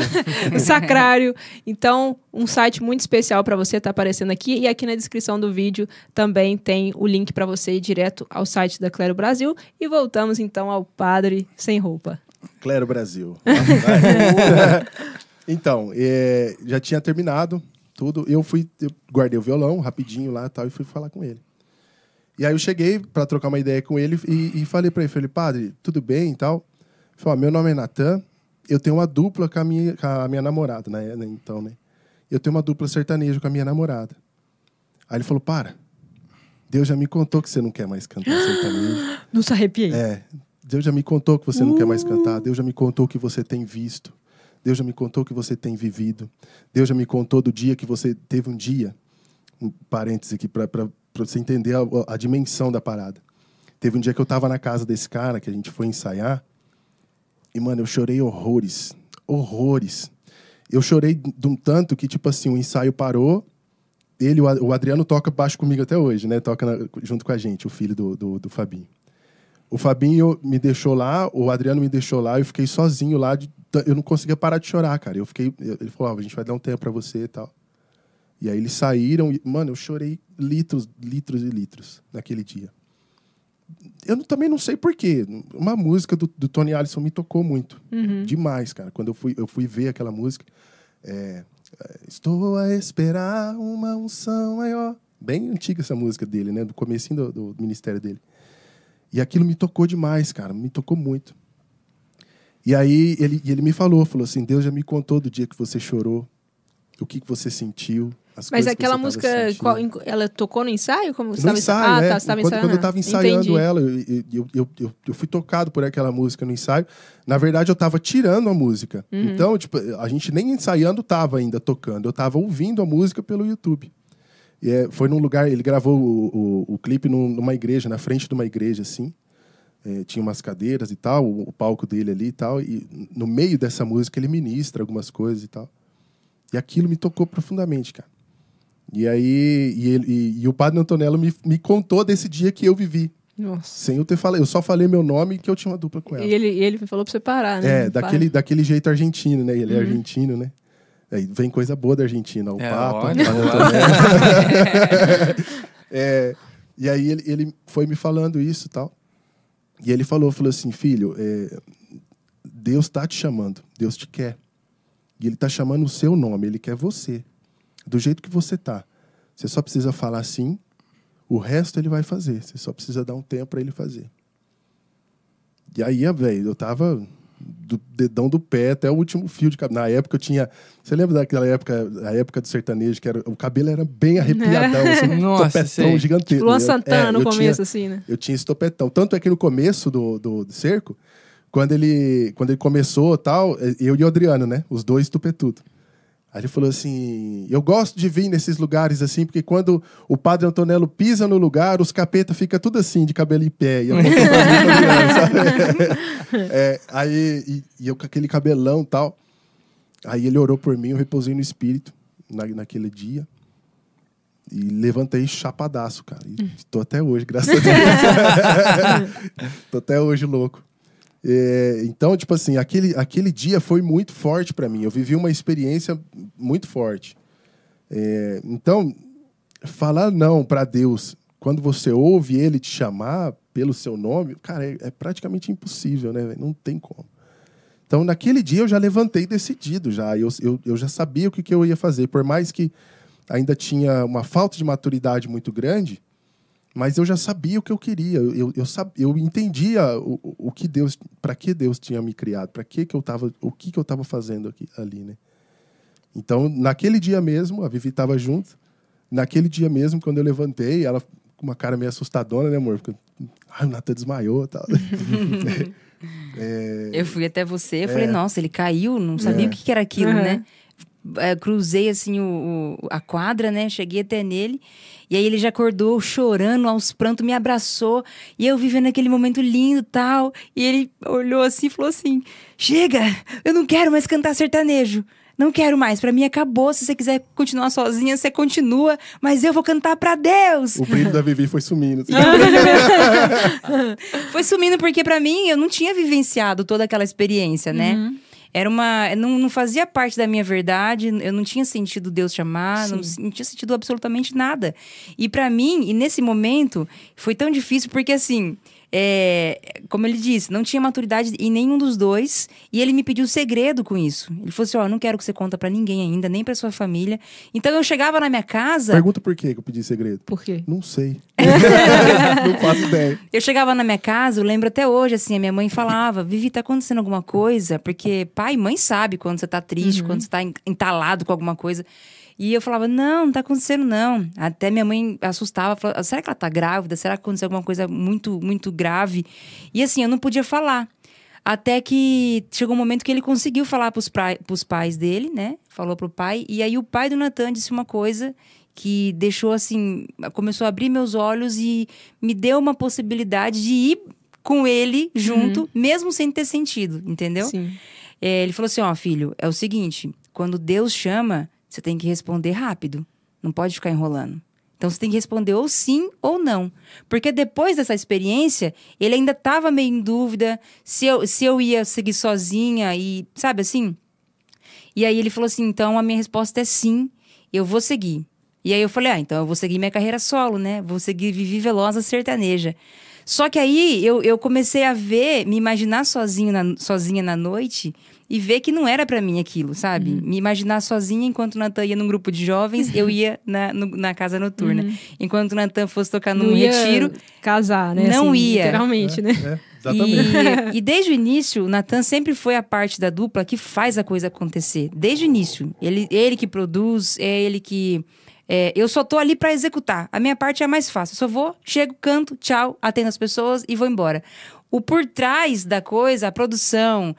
O Sacrário. Então, um site muito especial para você, tá aparecendo aqui. E aqui na descrição do vídeo também tem o link para você ir direto ao site da Clero Brasil. E voltamos, então, ao Padre Sem Roupa. Clero Brasil. Então, já tinha terminado tudo. Eu guardei o violão rapidinho lá e tal, e fui falar com ele. E aí eu cheguei para trocar uma ideia com ele e falei para ele, padre, tudo bem e tal? Ele falou, meu nome é Natan, eu tenho uma dupla com a minha namorada, né? Então, né? Eu tenho uma dupla sertaneja com a minha namorada. Aí ele falou, Deus já me contou que você não quer mais cantar sertanejo. Não se arrepiei. Deus já me contou que você não quer mais cantar. Deus já me contou que você tem visto. Deus já me contou que você tem vivido. Deus já me contou do dia que você teve um dia. Um parêntese aqui para você entender a dimensão da parada. Teve um dia que eu tava na casa desse cara, que a gente foi ensaiar. E, mano, eu chorei horrores. Horrores. Eu chorei de um tanto que, tipo assim, o ensaio parou. O Adriano toca baixo comigo até hoje, né? Toca junto com a gente, o filho do Fabinho. O Fabinho me deixou lá, o Adriano me deixou lá, eu fiquei sozinho lá. Eu não conseguia parar de chorar, cara. Ele falou, a gente vai dar um tempo pra você e tal. E aí eles saíram e, mano, eu chorei litros e litros naquele dia. Eu também não sei porquê. Uma música do Tony Allison me tocou muito. Demais, cara. Quando eu fui ver aquela música. Estou a esperar uma unção maior. Bem antiga essa música dele, né? Do comecinho do ministério dele. E aquilo me tocou demais, cara. Me tocou muito. E aí ele me falou assim, Deus já me contou do dia que você chorou. O que você sentiu. Mas aquela música, ela tocou no ensaio? Como você no ensaio, você estava ensaiando? Quando eu estava ensaiando Entendi. Ela, eu fui tocado por aquela música no ensaio. Na verdade, eu estava tirando a música. Então, tipo, a gente nem ensaiando estava ainda tocando. Eu estava ouvindo a música pelo YouTube. E foi num lugar, ele gravou o clipe numa igreja, na frente de uma igreja, assim. Tinha umas cadeiras e tal, o palco dele ali e tal. E no meio dessa música, ele ministra algumas coisas e tal. E aquilo me tocou profundamente, cara. E aí, o Padre Antonello me contou desse dia que eu vivi. Nossa. Sem eu ter falado. Eu só falei meu nome e que eu tinha uma dupla com ela. E ele falou pra você parar, né? Daquele jeito argentino, né? Ele é argentino, né? Aí vem coisa boa da Argentina. O Papa, Padre Antonello. E aí ele foi me falando isso e tal. E ele falou assim, filho, Deus tá te chamando. Deus te quer. E ele tá chamando o seu nome. Ele quer você. Do jeito que você tá. Você só precisa falar sim, o resto ele vai fazer. Você só precisa dar um tempo para ele fazer. E aí, velho, eu tava do dedão do pé até o último fio de cabelo. Na época eu tinha... Você lembra daquela época, a época do sertanejo, que o cabelo era bem arrepiadão, assim, Nossa, topetão gigantesco. Luan Santana no começo, assim, né? Eu tinha esse topetão. Tanto é que no começo do cerco, quando ele começou e tal, eu e o Adriano, né? Os dois tupetudo. Aí ele falou assim, eu gosto de vir nesses lugares assim, porque quando o Padre Antonello pisa no lugar, os capeta ficam tudo assim, de cabelo em pé. E eu aí eu com aquele cabelão e tal. Aí ele orou por mim, eu repousei no espírito naquele dia. E levantei chapadaço, cara. E tô até hoje, graças a Deus. Tô até hoje louco. Então, tipo assim, aquele dia foi muito forte para mim. Eu vivi uma experiência muito forte. Então, falar não para Deus, quando você ouve Ele te chamar pelo seu nome, cara, é praticamente impossível, né? Não tem como. Então, naquele dia eu já levantei decidido, já. Eu já sabia o que eu ia fazer. Por mais que ainda tinha uma falta de maturidade muito grande, mas eu já sabia o que eu queria. Eu entendia o que Deus, para que Deus tinha me criado, para que eu tava, o que eu estava fazendo ali, né? Então, naquele dia mesmo, a Vivi estava junto. Naquele dia mesmo, quando eu levantei, ela com uma cara meio assustadona, né, amor? Porque, o Natan desmaiou, tal. Eu fui até você, eu falei, nossa, ele caiu, não sabia o que era aquilo, né? cruzei assim a quadra, né? Cheguei até nele. E aí ele já acordou chorando, aos prantos, me abraçou. E eu vivendo aquele momento lindo e tal. E ele olhou assim e falou assim: chega, eu não quero mais cantar sertanejo. Não quero mais, pra mim acabou. Se você quiser continuar sozinha, você continua. Mas eu vou cantar pra Deus. O brilho da Vivi foi sumindo. Assim. Foi sumindo porque pra mim, eu não tinha vivenciado toda aquela experiência, né? Não fazia parte da minha verdade, eu não tinha sentido Deus chamar, não tinha sentido absolutamente nada. E pra mim, e nesse momento, foi tão difícil porque assim, como ele disse, não tinha maturidade em nenhum dos dois, e ele me pediu segredo com isso. Ele falou assim, não quero que você conta pra ninguém ainda, nem pra sua família. Então eu chegava na minha casa... Pergunta por que eu pedi segredo. Por quê? Não sei. Não faço ideia. Eu chegava na minha casa, eu lembro até hoje, assim, a minha mãe falava, Vivi, tá acontecendo alguma coisa? Porque pai e mãe sabe quando você tá triste, quando você tá entalado com alguma coisa. E eu falava, não tá acontecendo não. Até minha mãe assustava, falava, será que ela tá grávida? Será que aconteceu alguma coisa muito, muito grave? E assim, eu não podia falar. Até que chegou um momento que ele conseguiu falar pros pais dele, né? Falou pro pai. E aí o pai do Natan disse uma coisa que deixou assim... Começou a abrir meus olhos e me deu uma possibilidade de ir com ele junto, mesmo sem ter sentido, entendeu? Sim. Ele falou assim, filho, é o seguinte, quando Deus chama, você tem que responder rápido, não pode ficar enrolando. Então você tem que responder ou sim ou não. Porque depois dessa experiência, ele ainda estava meio em dúvida se eu ia seguir sozinha e, sabe assim? E aí ele falou assim, então a minha resposta é sim, eu vou seguir. E aí eu falei, então eu vou seguir minha carreira solo, né? Vou seguir Vivi Velosa sertaneja. Só que aí eu comecei a me imaginar sozinha na noite e ver que não era pra mim aquilo, sabe? Me imaginar sozinha enquanto o Natan ia num grupo de jovens, eu ia na casa noturna. Enquanto o Natan fosse tocar num retiro... casar, né? Não assim, ia. Literalmente, né? Exatamente. E desde o início, o Natan sempre foi a parte da dupla que faz a coisa acontecer. Desde o início. Ele que produz, é ele que... eu só tô ali pra executar. A minha parte é a mais fácil. Eu só vou, chego, canto, tchau, atendo as pessoas e vou embora. O por trás da coisa, a produção,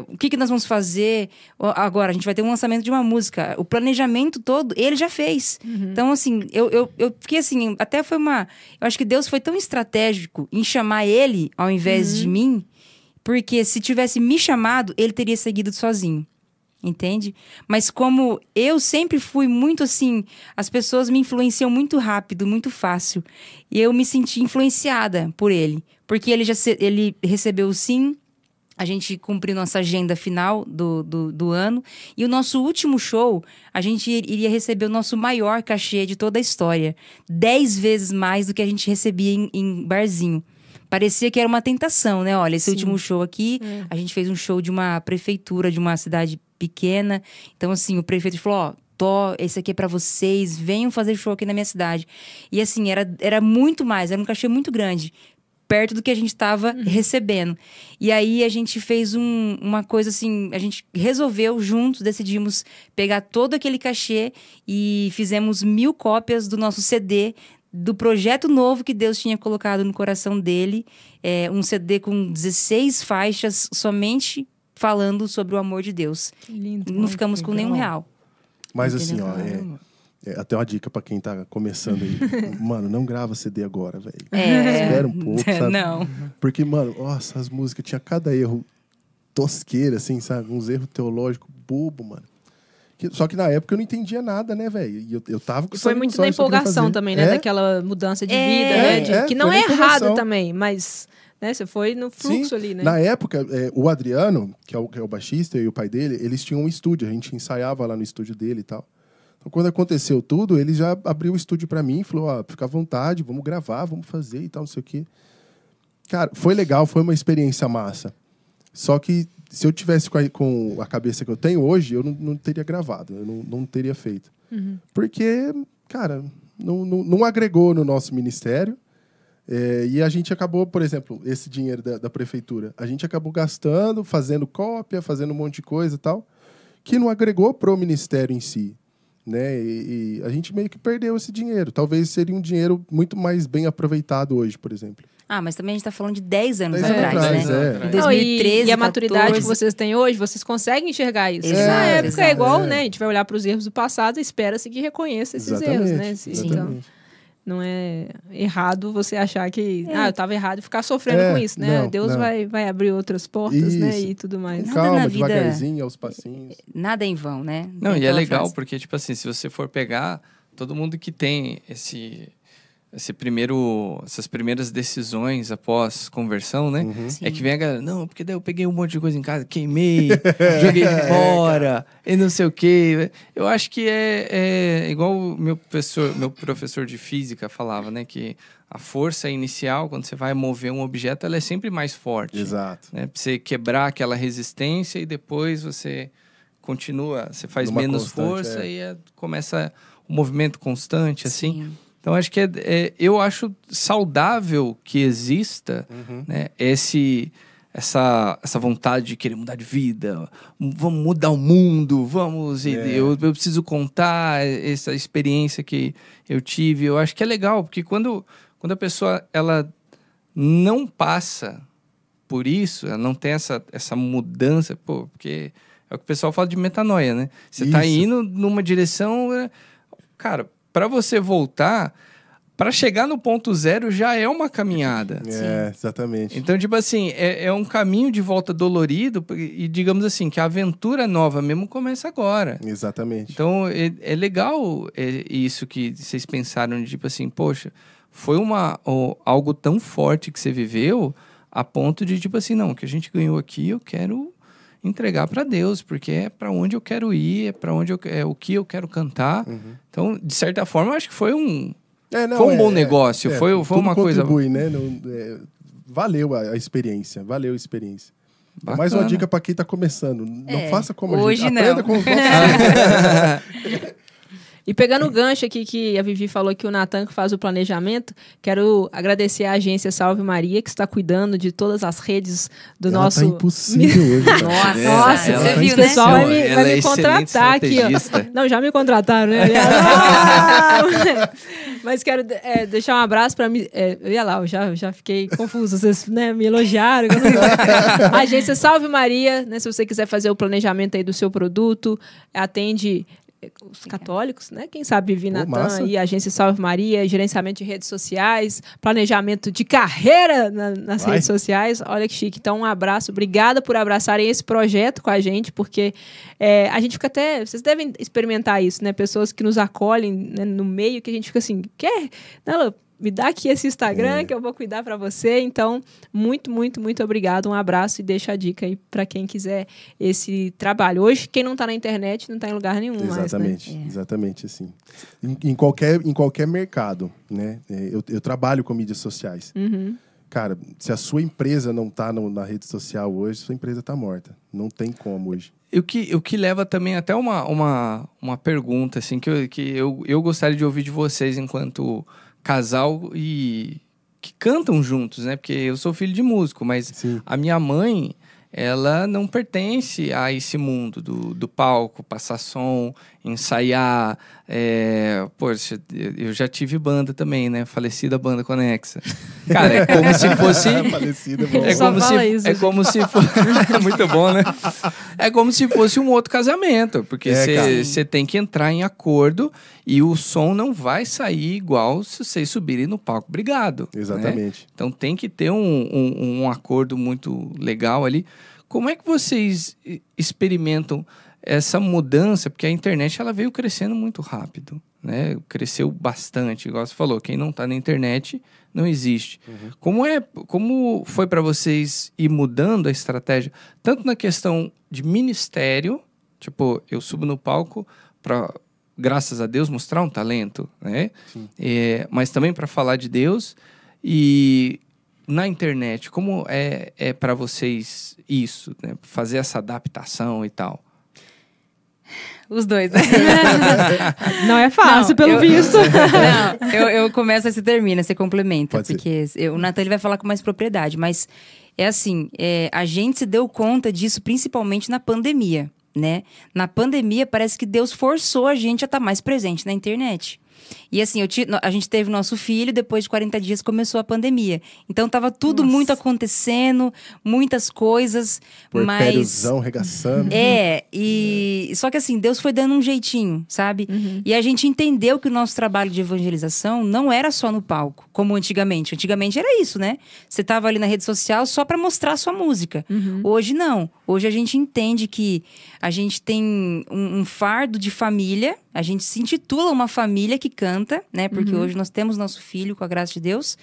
o que nós vamos fazer. Agora, a gente vai ter um lançamento de uma música. O planejamento todo, ele já fez. Então, assim, eu fiquei assim, até foi uma... Eu acho que Deus foi tão estratégico em chamar ele ao invés de mim, porque se tivesse me chamado, ele teria seguido sozinho. Entende? Mas como eu sempre fui muito assim, as pessoas me influenciam muito rápido, muito fácil. E eu me senti influenciada por ele. Porque ele recebeu o sim, a gente cumpriu nossa agenda final do ano. E o nosso último show, a gente iria receber o nosso maior cachê de toda a história. 10 vezes mais do que a gente recebia em barzinho. Parecia que era uma tentação, né? Olha, esse último show aqui, a gente fez um show de uma prefeitura, de uma cidade pequena. Então, assim, o prefeito falou, esse aqui é pra vocês, venham fazer show aqui na minha cidade. E assim, era muito mais, era um cachê muito grande, perto do que a gente estava recebendo. E aí a gente fez uma coisa assim, a gente resolveu juntos, decidimos pegar todo aquele cachê e fizemos 1000 cópias do nosso CD, do projeto novo que Deus tinha colocado no coração dele. Um CD com 16 faixas, somente falando sobre o amor de Deus. Lindo. Não ficamos com nenhum real. Mas entendeu? assim, até uma dica pra quem tá começando aí. Mano, não grava CD agora, velho. Espera um pouco, sabe? Não. Porque, mano, nossa, as músicas tinha cada erro tosqueira, assim, sabe? Uns erros teológicos bobo, mano. Só que na época eu não entendia nada, né, velho? E eu tava com... E foi muito da empolgação também, né? Daquela mudança de vida, né? Que não é errado também, mas... Né, você foi no fluxo ali, né? Na época, o Adriano, que é o baixista, e o pai dele, eles tinham um estúdio. A gente ensaiava lá no estúdio dele e tal. Então, quando aconteceu tudo, ele já abriu o estúdio pra mim e falou, fica à vontade, vamos gravar, vamos fazer e tal, não sei o quê. Cara, foi legal, foi uma experiência massa. Só que se eu tivesse com a cabeça que eu tenho hoje, eu não teria gravado, eu não teria feito. Porque, cara, não agregou no nosso ministério. E a gente acabou, por exemplo, esse dinheiro da prefeitura, a gente acabou gastando, fazendo cópia, fazendo um monte de coisa e tal, que não agregou pro ministério em si. né? E a gente meio que perdeu esse dinheiro. Talvez seria um dinheiro muito mais bem aproveitado hoje, por exemplo. Mas também a gente está falando de 10 anos atrás, né? Em 2013, e a maturidade que vocês têm hoje, vocês conseguem enxergar isso. Na época é igual, né? A gente vai olhar para os erros do passado e espera-se que reconheça esses erros, né? Então, não é errado você achar que eu estava errado e ficar sofrendo com isso, né? Deus vai abrir outras portas, né? E tudo mais. Com calma, devagarzinho, aos passinhos. Nada em vão, né? Não, e é legal porque, tipo assim, se você for pegar todo mundo que tem essas primeiras decisões após conversão, né? É que vem a galera, não, porque daí eu peguei um monte de coisa em casa, queimei, joguei fora, e não sei o quê. Eu acho que é igual o meu professor de física falava, né? Que a força inicial, quando você vai mover um objeto, ela é sempre mais forte. Exato. Né? Pra você quebrar aquela resistência e depois você continua, você faz menos força e começa um movimento constante, assim. Então, acho que eu acho saudável que exista né, essa vontade de querer mudar de vida. Vamos mudar o mundo, vamos... Eu preciso contar essa experiência que eu tive. Eu acho que é legal, porque quando a pessoa ela não passa por isso, ela não tem essa mudança, porque é o que o pessoal fala de metanoia, né? Você está indo numa direção... Cara, para você voltar, para chegar no ponto zero já é uma caminhada. Exatamente. Então, tipo assim, é um caminho de volta dolorido e digamos assim, que a aventura nova mesmo começa agora. Exatamente. Então, é legal isso que vocês pensaram de tipo assim, poxa, foi algo tão forte que você viveu a ponto de tipo assim, não, o que a gente ganhou aqui eu quero entregar para Deus, porque é para onde eu quero ir, é o que eu quero cantar. Então, de certa forma, eu acho que foi um bom negócio, foi uma coisa... Contribui, né? Valeu a experiência, Bacana. Mais uma dica para quem está começando. Não faça como hoje a gente. Aprenda com os nossos E pegando o gancho aqui que a Vivi falou que o Natan faz o planejamento, quero agradecer a agência Salve Maria, que está cuidando de todas as redes do nosso... Tá impossível hoje. Nossa, você viu, né? O pessoal vai me contratar aqui, ó. Não, já me contrataram, né? Mas quero deixar um abraço para mim. Olha lá, eu já fiquei confusa. Vocês me elogiaram. A agência Salve Maria, né? Se você quiser fazer o planejamento aí do seu produto, atende... os católicos, né? Quem sabe Vivi Natan e a agência Salve Maria, gerenciamento de redes sociais, planejamento de carreira nas redes sociais. Olha que chique. Então, um abraço. Obrigada por abraçarem esse projeto com a gente, porque a gente fica até... Vocês devem experimentar isso, né? Pessoas que nos acolhem, né, no meio, que a gente fica assim, quer? Não, me dá aqui esse Instagram que eu vou cuidar para você. Então, muito, muito, muito obrigado. Um abraço e deixa a dica aí para quem quiser esse trabalho. Hoje, quem não está na internet não está em lugar nenhum exatamente, mais, né? Exatamente assim. Em qualquer mercado, né? Eu trabalho com mídias sociais. Cara, se a sua empresa não está na rede social hoje, sua empresa está morta. Não tem como hoje. O que leva também até uma pergunta assim, que eu gostaria de ouvir de vocês enquanto... casal e que cantam juntos, né? Porque eu sou filho de músico, mas a minha mãe, ela não pertence a esse mundo do palco, passar som, ensaiar. Poxa, eu já tive banda também, né? Falecida Banda Conexa. Cara, é como se fosse... Falecida, é como se fosse... Muito bom, né? É como se fosse um outro casamento, porque você tem que entrar em acordo e o som não vai sair igual se vocês subirem no palco. Obrigado. Exatamente. Né? Então tem que ter um acordo muito legal ali. Como é que vocês experimentam essa mudança? Porque a internet ela veio crescendo muito rápido, né? Cresceu bastante, igual você falou. Quem não está na internet não existe. Como foi para vocês ir mudando a estratégia, tanto na questão de ministério, tipo, eu subo no palco para, graças a Deus, mostrar um talento, né? Mas também para falar de Deus. E na internet, como é para vocês isso, né? Fazer essa adaptação e tal? Os dois, né? Não é fácil, pelo visto. Não, eu começo e você termina, você complementa. Pode porque o Natan ele vai falar com mais propriedade. Mas é assim, a gente se deu conta disso principalmente na pandemia. né? Na pandemia, parece que Deus forçou a gente a estar mais presente na internet. E assim, a gente teve nosso filho, depois de 40 dias começou a pandemia. Então tava tudo muito acontecendo, muitas coisas, Porpériozão, regaçando. Só que assim, Deus foi dando um jeitinho, sabe? E a gente entendeu que o nosso trabalho de evangelização não era só no palco, como antigamente. Antigamente era isso, né? Você tava ali na rede social só para mostrar a sua música. Hoje não. Hoje a gente entende que a gente tem um fardo de família, a gente se intitula uma família que canta, né? Porque hoje nós temos nosso filho, com a graça de Deus,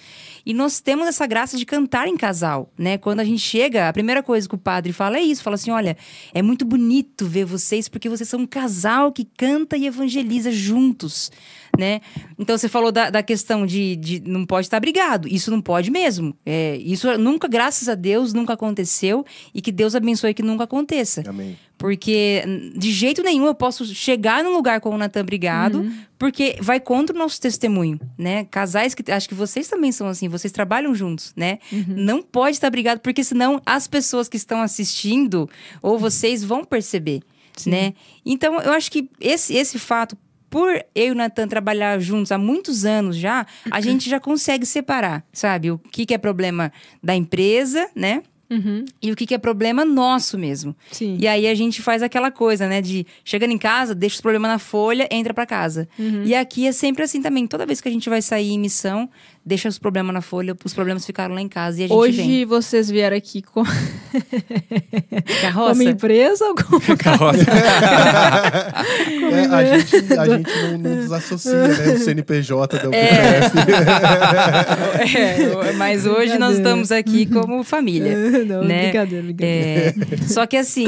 e nós temos essa graça de cantar em casal, né? Quando a gente chega, a primeira coisa que o padre fala é isso, fala assim, olha, é muito bonito ver vocês, porque vocês são um casal que canta e evangeliza juntos, né? Então você falou da questão de não pode estar brigado, isso não pode mesmo, isso nunca, graças a Deus, nunca aconteceu, e que Deus abençoe que nunca aconteça. Amém. Porque de jeito nenhum eu posso chegar num lugar como o Natan Brigado, porque vai contra o nosso testemunho, né? Casais que acho que vocês também são assim, vocês trabalham juntos, né? Não pode estar brigado, porque senão as pessoas que estão assistindo ou vocês vão perceber, né? Então eu acho que esse fato, por eu e o Natan trabalhar juntos há muitos anos já, a gente já consegue separar, sabe? O que é problema da empresa, né? E o que é problema nosso mesmo. Sim. E aí a gente faz aquela coisa, né? De chegando em casa, deixa os problemas na folha, entra pra casa. E aqui é sempre assim também. Toda vez que a gente vai sair em missão, deixa os problemas na folha, os problemas ficaram lá em casa e a gente Hoje vem. vocês vieram aqui com... Carroça? Como empresa ou como... Carroça. A gente não desassocia, né? O CNPJ da UPF. Mas hoje nós estamos aqui como família. Não, né? brincadeira. Só que assim,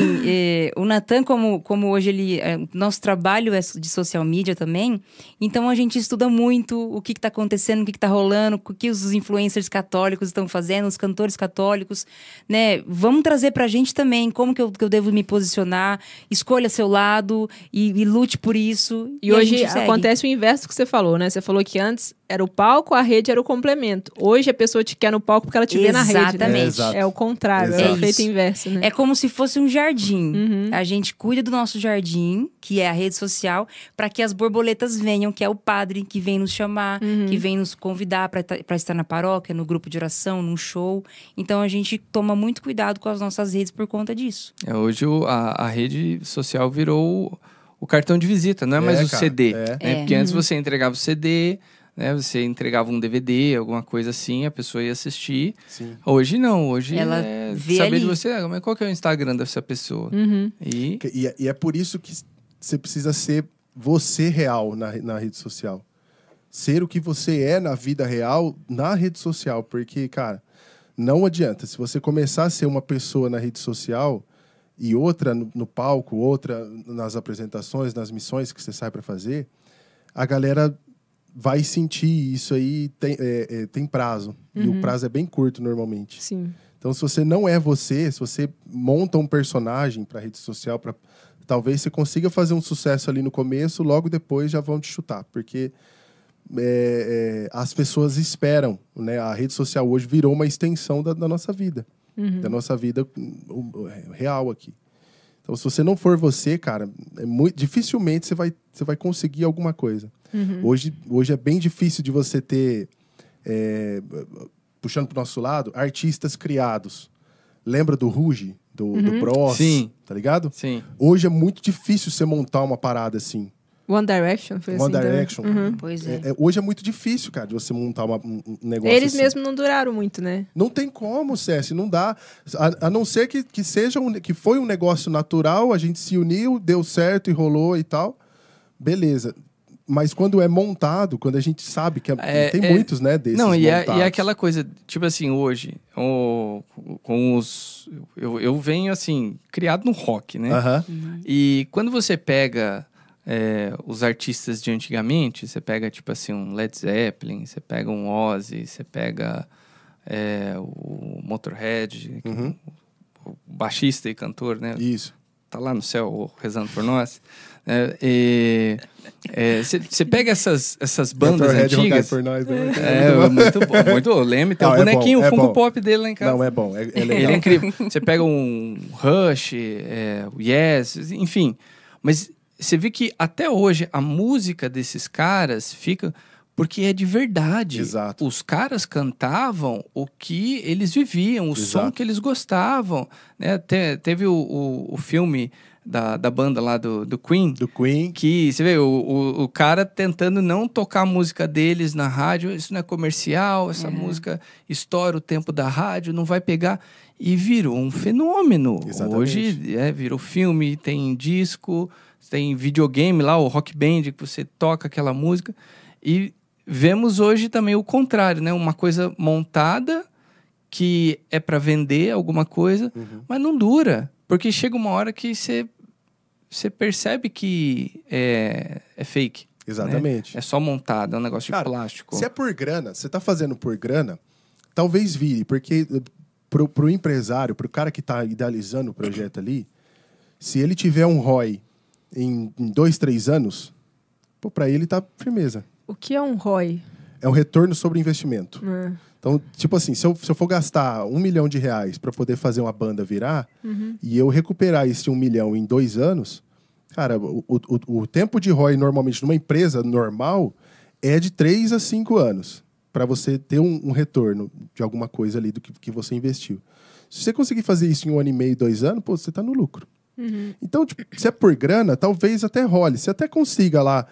o Natan, como hoje nosso trabalho é de social media também, então a gente estuda muito o que está acontecendo, o que está rolando, o que os influencers católicos estão fazendo, os cantores católicos, né? Vamos trazer pra gente também como que eu devo me posicionar, escolha seu lado e lute por isso. E hoje acontece o inverso do que você falou, né? Você falou que antes era o palco, a rede era o complemento. Hoje a pessoa te quer no palco porque ela te vê na rede. Exatamente. Né? É o contrário, é o efeito inverso, né? É como se fosse um jardim. A gente cuida do nosso jardim, que é a rede social, para que as borboletas venham, que é o padre que vem nos chamar, que vem nos convidar para estar na paróquia, no grupo de oração, num show. Então a gente toma muito cuidado com as nossas redes por conta disso. Hoje a rede social virou o cartão de visita, não é mais o CD. Né? Porque antes você entregava o CD, né? Você entregava um DVD, alguma coisa assim, a pessoa ia assistir. Sim. Hoje não, hoje ela é vê saber ali. de você, mas qual que é o Instagram dessa pessoa? E é por isso que você precisa ser você real na rede social. Ser o que você é na vida real, na rede social. Porque, cara, não adianta. Se você começar a ser uma pessoa na rede social e outra no palco, outra nas apresentações, nas missões que você sai para fazer, a galera vai sentir isso aí, tem prazo. E o prazo é bem curto normalmente. Sim. Então, se você não é você, se você monta um personagem para rede social, talvez você consiga fazer um sucesso ali no começo, logo depois já vão te chutar. Porque as pessoas esperam, né? A rede social hoje virou uma extensão da nossa vida. Da nossa vida real aqui. Então, se você não for você, cara, dificilmente você vai conseguir alguma coisa. Hoje é bem difícil de você ter, puxando para o nosso lado, artistas criados. Lembra do Ruge, do Bros? Sim. Tá ligado? Sim. Hoje é muito difícil você montar uma parada assim. One Direction foi assim. One Direction. Pois é. Hoje é muito difícil, cara, de você montar um negócio Eles assim. mesmos não duraram muito, né? Não tem como, César, não dá. A não ser que seja que foi um negócio natural, a gente se uniu, deu certo e rolou e tal. Beleza. Mas quando é montado, quando a gente sabe que tem muitos, né, desses não, e montados. é aquela coisa, tipo assim, hoje, com os... Eu venho, assim, criado no rock, né? E quando você pega os artistas de antigamente, você pega, tipo assim, um Led Zeppelin, você pega um Ozzy, você pega o Motorhead, o baixista e cantor, né? Isso. Tá lá no céu rezando por nós, Você pega essas bandas antigas... Por nós, né? Muito bom. Muito bom. O Leme tem o bonequinho, o Funko Pop dele lá em casa. Não, é bom. É legal. Ele é incrível. Você pega um Rush, o Yes, enfim. Mas você vê que até hoje a música desses caras fica... Porque é de verdade. Exato. Os caras cantavam o que eles viviam, o som que eles gostavam. Né? Teve o filme da banda lá do Queen. Do Queen. Que, você vê, o cara tentando não tocar a música deles na rádio. Isso não é comercial, essa música estoura o tempo da rádio, não vai pegar. E virou um fenômeno. Exatamente. Hoje virou filme, tem disco, tem videogame lá, o Rock Band, que você toca aquela música. E... vemos hoje também o contrário, né? Uma coisa montada que é para vender alguma coisa, mas não dura. Porque chega uma hora que você percebe que é fake. Exatamente. Né? É só montado, é um negócio de plástico. Se é por grana, você tá fazendo por grana, talvez vire. Porque pro empresário, pro cara que tá idealizando o projeto ali, se ele tiver um ROI em 2, 3 anos, pra ele tá firmeza. O que é um ROI? É um retorno sobre investimento. Então, tipo assim, se eu for gastar R$1 milhão para poder fazer uma banda virar, e eu recuperar esse 1 milhão em 2 anos, cara, o tempo de ROI normalmente numa empresa normal é de 3 a 5 anos para você ter um retorno de alguma coisa ali do que você investiu. Se você conseguir fazer isso em 1 ano e meio, 2 anos, pô, você tá no lucro. Então, tipo, se é por grana, talvez até role. Você até consiga lá,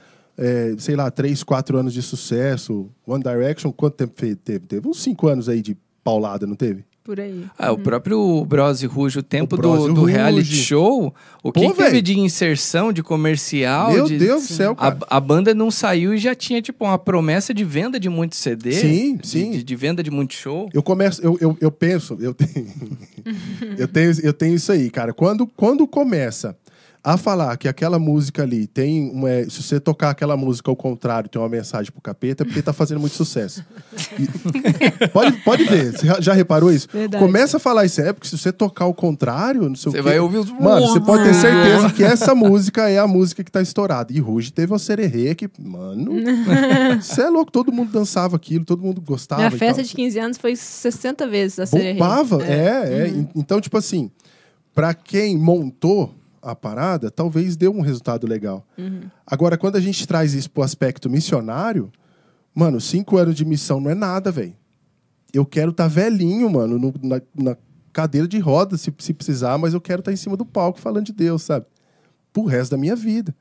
sei lá, 3, 4 anos de sucesso. One Direction, quanto tempo teve? Teve uns 5 anos aí de paulada, não teve? Por aí. O próprio Bros e Rouge, o tempo do reality show, o que teve de inserção, de comercial... Meu Deus do céu, cara. A banda não saiu e já tinha, tipo, uma promessa de venda de muito CD. Sim, sim. De venda de muito show. Eu penso, eu tenho isso aí, cara. Quando começa a falar que aquela música ali tem se você tocar aquela música ao contrário, tem uma mensagem pro capeta, é porque tá fazendo muito sucesso. Pode ver, você já reparou isso? Verdade. Começa a falar isso, porque se você tocar ao contrário, não sei o quê... Você vai ouvir os... Mano, você pode ter certeza que essa música é a música que tá estourada. E Rouge teve uma sererê que, mano... Você é louco, todo mundo dançava aquilo, todo mundo gostava. Minha festa de 15 anos foi 60 vezes a sererê. Bombava, Então, tipo assim, pra quem montou a parada, talvez dê um resultado legal. Agora, quando a gente traz isso pro aspecto missionário, mano, 5 anos de missão não é nada, velho. Eu quero estar velhinho, mano, na cadeira de rodas, se precisar, mas eu quero estar em cima do palco falando de Deus, sabe? Pro resto da minha vida.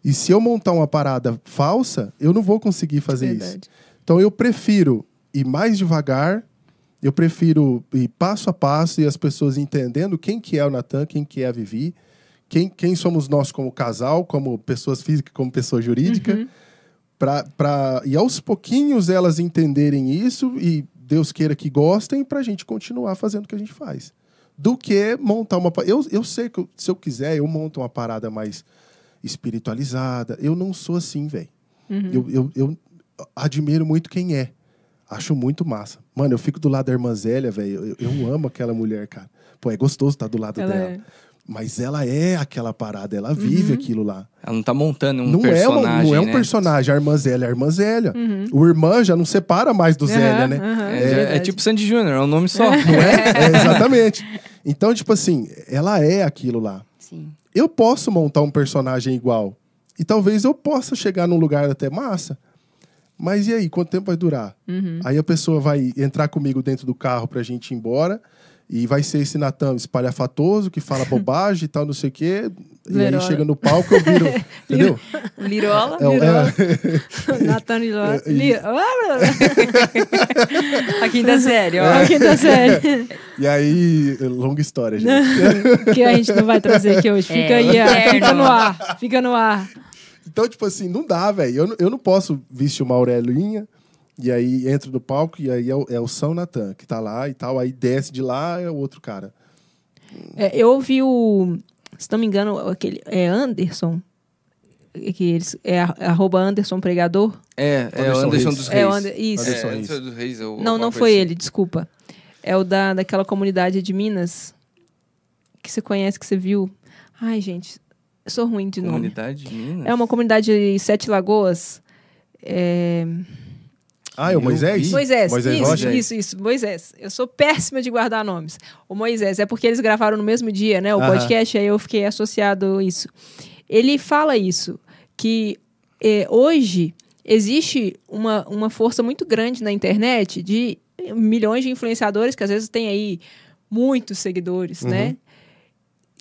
E se eu montar uma parada falsa, eu não vou conseguir fazer isso. Então, eu prefiro ir mais devagar, eu prefiro ir passo a passo e as pessoas entendendo quem que é o Natan, quem que é a Vivi, quem somos nós como casal, como pessoas físicas, como pessoa jurídica, e aos pouquinhos elas entenderem isso e Deus queira que gostem pra gente continuar fazendo o que a gente faz. Do que montar uma... Eu sei que se eu quiser, eu monto uma parada mais espiritualizada. Eu não sou assim, velho. Eu admiro muito quem é. Acho muito massa. Mano, eu fico do lado da irmã Zélia, velho. Eu amo aquela mulher, cara. Pô, é gostoso estar do lado dela. Mas ela é aquela parada, ela vive aquilo lá. Ela não tá montando personagem, não é um personagem, a irmã Zélia é a irmã Zélia. O irmã já não separa mais do Zélia, né? É tipo Sandy Júnior, é um nome só. Não é? Exatamente. Então, tipo assim, ela é aquilo lá. Sim. Eu posso montar um personagem igual. E talvez eu possa chegar num lugar até massa. Mas e aí, quanto tempo vai durar? Aí a pessoa vai entrar comigo dentro do carro pra gente ir embora... E vai ser esse Natan espalhafatoso, que fala bobagem e tal, não sei o quê. E aí chega no palco, eu viro... Entendeu? Lirola. Natan Lirola. A quinta série, ó. A quinta série. E aí, longa história, gente. Que a gente não vai trazer aqui hoje. Fica aí, fica no ar. Fica no ar. Então, tipo assim, não dá, velho. Eu não posso vestir uma aurelinha... E aí entra no palco e aí é o São Natan, que tá lá e tal. Aí desce de lá, é o outro cara. Eu ouvi se não me engano, aquele Anderson, que eles, @Anderson Pregador. O Anderson dos Reis. Isso. Anderson dos Reis. Não foi ele, desculpa. É o daquela comunidade de Minas, que você conhece, que você viu. Ai, gente, Eu sou ruim de nome. Comunidade de Minas? É uma comunidade de Sete Lagoas. É o Moisés? Moisés, isso, Moisés. Eu sou péssima de guardar nomes. O Moisés, é porque eles gravaram no mesmo dia, né? O podcast, aí eu fiquei associado a isso. Ele fala isso, que hoje existe uma força muito grande na internet de milhões de influenciadores, que às vezes tem aí muitos seguidores, né?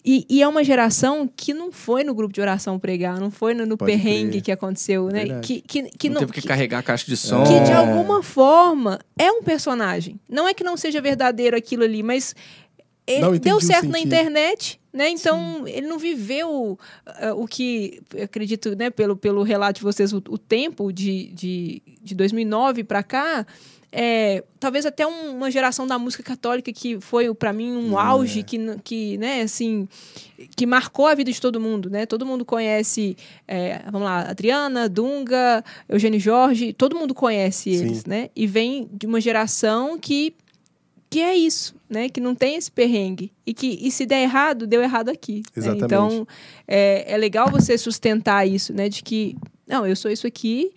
E é uma geração que não foi no grupo de oração pregar, não foi no perrengue que aconteceu, né? Que não teve que carregar a caixa de som. Que de alguma forma é um personagem. Não é que não seja verdadeiro aquilo ali, mas ele deu certo na internet, né? Então, ele não viveu o que, eu acredito, né, pelo relato de vocês, o tempo de 2009 para cá. Talvez até uma geração da música católica que foi, para mim, um auge que, né, assim, que marcou a vida de todo mundo, né? Todo mundo conhece, vamos lá, Adriana, Dunga, Eugênio Jorge, todo mundo conhece eles, né? E vem de uma geração que é isso, né? Que não tem esse perrengue. E se der errado, deu errado aqui. Exatamente. Né? Então, é legal você sustentar isso, né? De que, não, eu sou isso aqui.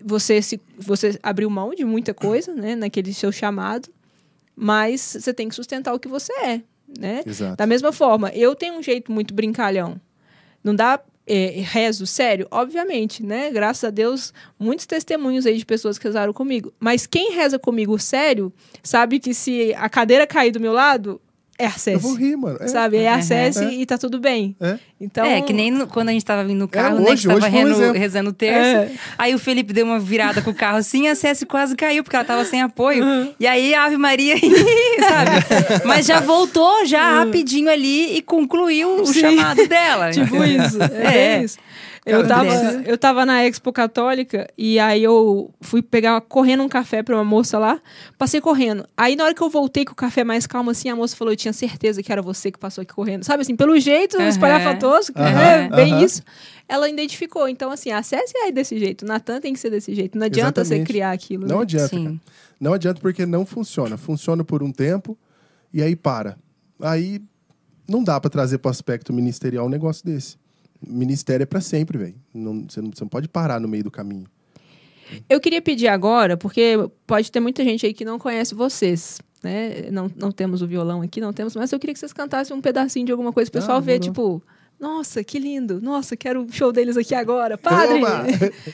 Você abriu mão de muita coisa, né? Naquele seu chamado. Mas você tem que sustentar o que você é, né? Exato. Da mesma forma, eu tenho um jeito muito brincalhão. Não dá... rezo sério? Obviamente, né? Graças a Deus, muitos testemunhos aí de pessoas que rezaram comigo. Mas quem reza comigo sério, sabe que se a cadeira cair do meu lado, é Arcesse. Eu vou rir, mano. Sabe? É Arcesse e tá tudo bem. Então... que nem quando a gente tava vindo no carro, né? Que tava rezando o terço. Aí o Felipe deu uma virada com o carro assim, a Arcesse quase caiu, porque ela tava sem apoio. E aí, Ave Maria, sabe? Mas já voltou, rapidinho ali, e concluiu o chamado dela. Tipo isso. É isso. Eu tava na Expo Católica e aí eu fui pegar correndo um café pra uma moça lá, passei correndo. Aí na hora que eu voltei com o café mais calmo, assim, a moça falou, eu tinha certeza que era você que passou aqui correndo. Sabe assim, pelo jeito espalhafatoso, bem isso. Ela identificou. Então, assim, a Cécia é desse jeito, o Natan tem que ser desse jeito. Não adianta você criar aquilo. Não adianta, cara. Não adianta porque não funciona. Funciona por um tempo e aí para. Aí não dá pra trazer pro aspecto ministerial um negócio desse. Ministério é pra sempre, velho. Você não pode parar no meio do caminho. Eu queria pedir agora, porque pode ter muita gente aí que não conhece vocês, né? Não temos o violão aqui, mas eu queria que vocês cantassem um pedacinho de alguma coisa. O pessoal ver, tipo, nossa, que lindo. Nossa, quero o show deles aqui agora. Padre!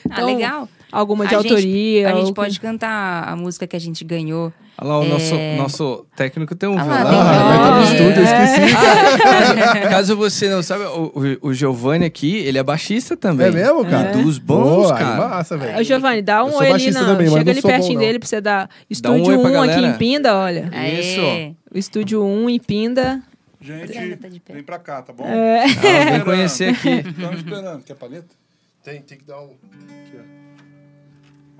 Então, legal. Alguma de autoria. A gente pode cantar a música que a gente ganhou. Olha lá, o nosso técnico tem um violão. No estúdio, eu esqueci. Caso você não sabe, o Giovanni aqui, ele é baixista também. É mesmo, cara? Dos bons, cara. Massa, velho. Giovanni, dá um oi ali, chega ali pertinho dele pra você dar. Estúdio 1 aqui em Pinda, olha. Isso. O Estúdio 1 em Pinda. Gente, vem pra cá, tá bom? Vem conhecer aqui. Estamos esperando. Quer paleta? Tem que dar um... Aqui, ó.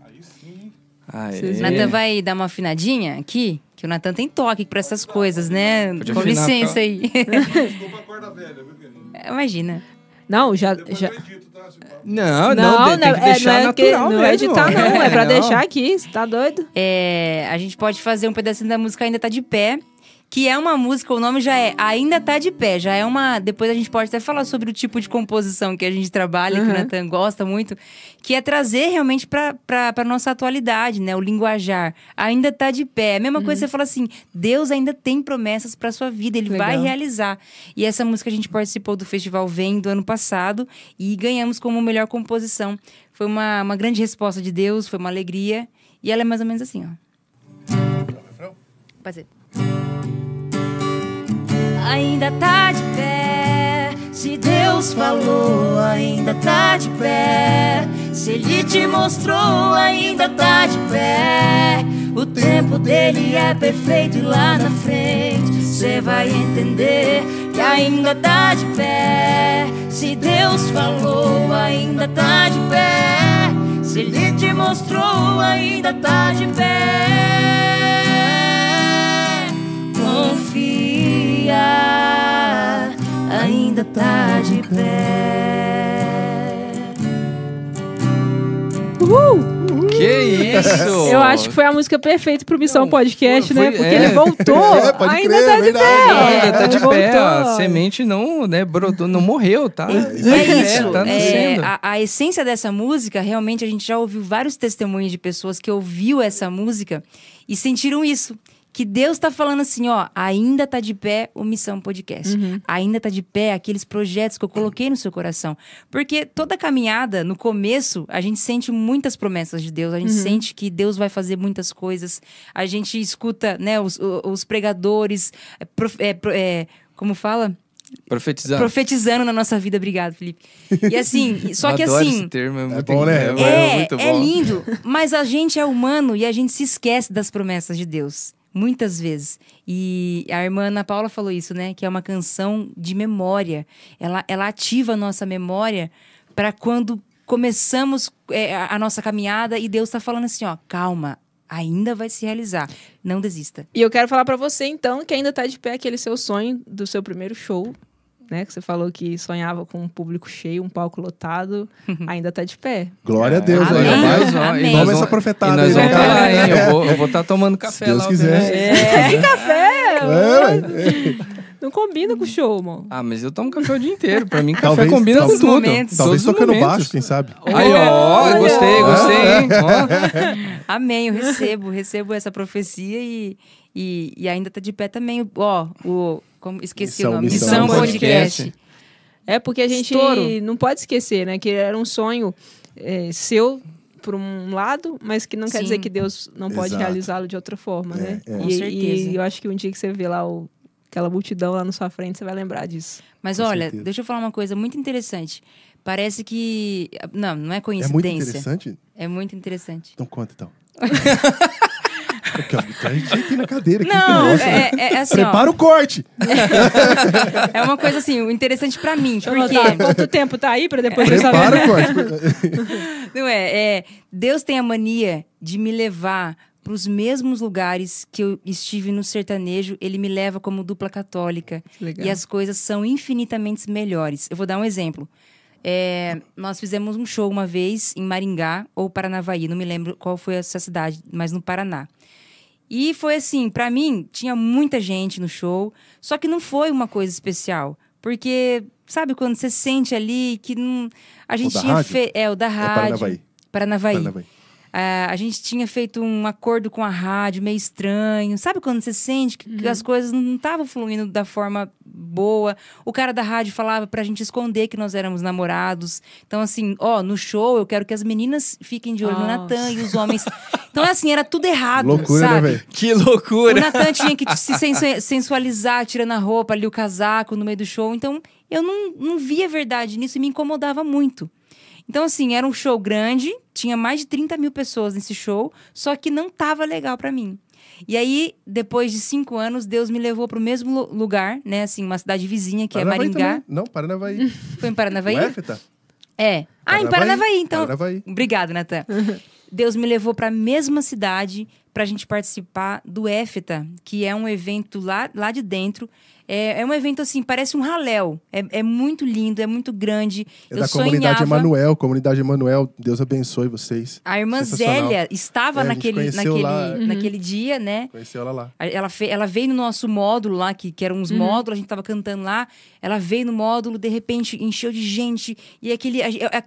Aí sim. Natan vai dar uma afinadinha aqui, que o Natan tem toque pra essas coisas, né? Com licença aí. Desculpa a corda velha, viu, querido? Imagina. Não, já... Edito, tá? Não, tem que deixar natural mesmo. Não é editar, não. É pra deixar aqui, você tá doido? A gente pode fazer um pedacinho da música Ainda Tá de Pé, que é uma música, o nome já é Ainda Tá de Pé, já é uma... Depois a gente pode até falar sobre o tipo de composição que a gente trabalha, que o Natan gosta muito, que é trazer realmente pra nossa atualidade, né? O linguajar. Ainda tá de pé. A mesma coisa você fala assim, Deus ainda tem promessas pra sua vida, Ele vai realizar. E essa música a gente participou do Festival Vem do ano passado e ganhamos como melhor composição. Foi uma grande resposta de Deus, foi uma alegria. E ela é mais ou menos assim, ó. Pode ser. Ainda tá de pé, se Deus falou, ainda tá de pé. Se Ele te mostrou, ainda tá de pé. O tempo dele é perfeito e lá na frente você vai entender que ainda tá de pé. Se Deus falou, ainda tá de pé. Se Ele te mostrou, ainda tá de pé. Confia, ainda tá de pé. Que isso! Eu acho que foi a música perfeita pro Missão Podcast, né? Porque ele voltou. Ainda crer, tá de pé. Ainda tá de pé. Voltou. A semente não, né, brotou, não morreu, tá? Isso. Tá nascendo. A essência dessa música, realmente, a gente já ouviu vários testemunhos de pessoas que ouviu essa música e sentiram isso. Que Deus tá falando assim, ó, ainda tá de pé o Missão Podcast. Ainda tá de pé aqueles projetos que eu coloquei no seu coração. Porque toda caminhada, no começo, a gente sente muitas promessas de Deus. A gente sente que Deus vai fazer muitas coisas. A gente escuta, né, os pregadores, como fala? Profetizando na nossa vida. Obrigado, Felipe. E assim, só que assim... Esse termo, é muito bom, né? Muito bom. É lindo, mas a gente é humano e a gente se esquece das promessas de Deus. Muitas vezes. E a irmã Ana Paula falou isso, né? Que é uma canção de memória. Ela ativa a nossa memória para quando começamos a nossa caminhada e Deus está falando assim, ó, calma, ainda vai se realizar. Não desista. E eu quero falar para você, então, que ainda tá de pé aquele seu sonho do seu primeiro show, né? Que você falou que sonhava com um público cheio, um palco lotado. Ainda tá de pé. Glória a Deus. Amém. Amém. Toma essa profetada. E nós aí, vamos estar lá, hein? Eu vou estar tomando café Se Deus lá. quiser. Que café! É, Não combina com o show, mano. Ah, mas eu tomo café o dia inteiro. Pra mim, café Talvez- combina com talvez- tudo. momentos. Talvez Todos os tocando momentos. baixo, quem sabe? Aí, ó, Olha. gostei, hein? Ó. Amém, eu recebo essa profecia e ainda tá de pé também. Ó, esqueci o nome. Missão Podcast. É porque a gente Estouro. não pode esquecer, né? Que era um sonho seu, por um lado, mas que não quer Sim. dizer que Deus não pode Exato. realizá-lo de outra forma, né? é. Com E certeza. eu acho que um dia que você vê lá aquela multidão lá na sua frente, você vai lembrar disso. Mas Com olha, certeza. deixa eu falar uma coisa muito interessante. Parece que... Não é É coincidência. muito interessante? É muito interessante. Então conta, então. A gente tem na cadeira aqui. Não, nossa. é assim, Prepara o corte! ó. É uma coisa assim, o interessante pra mim. Deixa eu Porque... anotar quanto tempo tá aí pra depois eu saber. Prepara o corte. Não Deus tem a mania de me levar para os mesmos lugares que eu estive no sertanejo. Ele me leva como dupla católica. Legal. E as coisas são infinitamente melhores. Eu vou dar um exemplo. Nós fizemos um show uma vez em Maringá ou Paranavaí, não me lembro qual foi essa cidade, mas no Paraná. E foi assim, pra mim, tinha muita gente no show, só que não foi uma coisa especial. Porque, sabe, quando você sente ali que não... A gente da tinha rádio? feito... o da rádio. Paranavaí. Paranavaí. A gente tinha feito um acordo com a rádio meio estranho. Sabe quando você sente que as coisas não estavam fluindo da forma boa? O cara da rádio falava pra gente esconder que nós éramos namorados. Então, assim, no show eu quero que as meninas fiquem de olho no Natan e os homens... Então, assim, era tudo errado, Loucura, sabe? né, velho? Que O loucura! Natan tinha que se sensualizar, tirando a roupa ali, o casaco no meio do show. Então, eu não via verdade nisso e me incomodava muito. Então, assim, era um show grande, tinha mais de 30 mil pessoas nesse show, só que não tava legal pra mim. E aí, depois de 5 anos, Deus me levou pro mesmo lugar, né? Assim, uma cidade vizinha, que Paranavaí é Maringá. também. Não, Paranavaí. Foi em Paranavaí? O Éfeta? Em Paranavaí, então. Paranavaí. Obrigado, Natan. Deus me levou para a mesma cidade para a gente participar do Éfeta, que é um evento lá de dentro. É um evento assim, parece um raléu. É muito lindo, é muito grande. É da comunidade Emanuel. Deus abençoe vocês. A irmã Sensacional. Zélia estava A gente conheceu lá. naquele dia, né? Conheceu ela lá. Ela veio no nosso módulo lá, que eram uns módulos, a gente tava cantando lá. Ela veio no módulo, de repente encheu de gente. E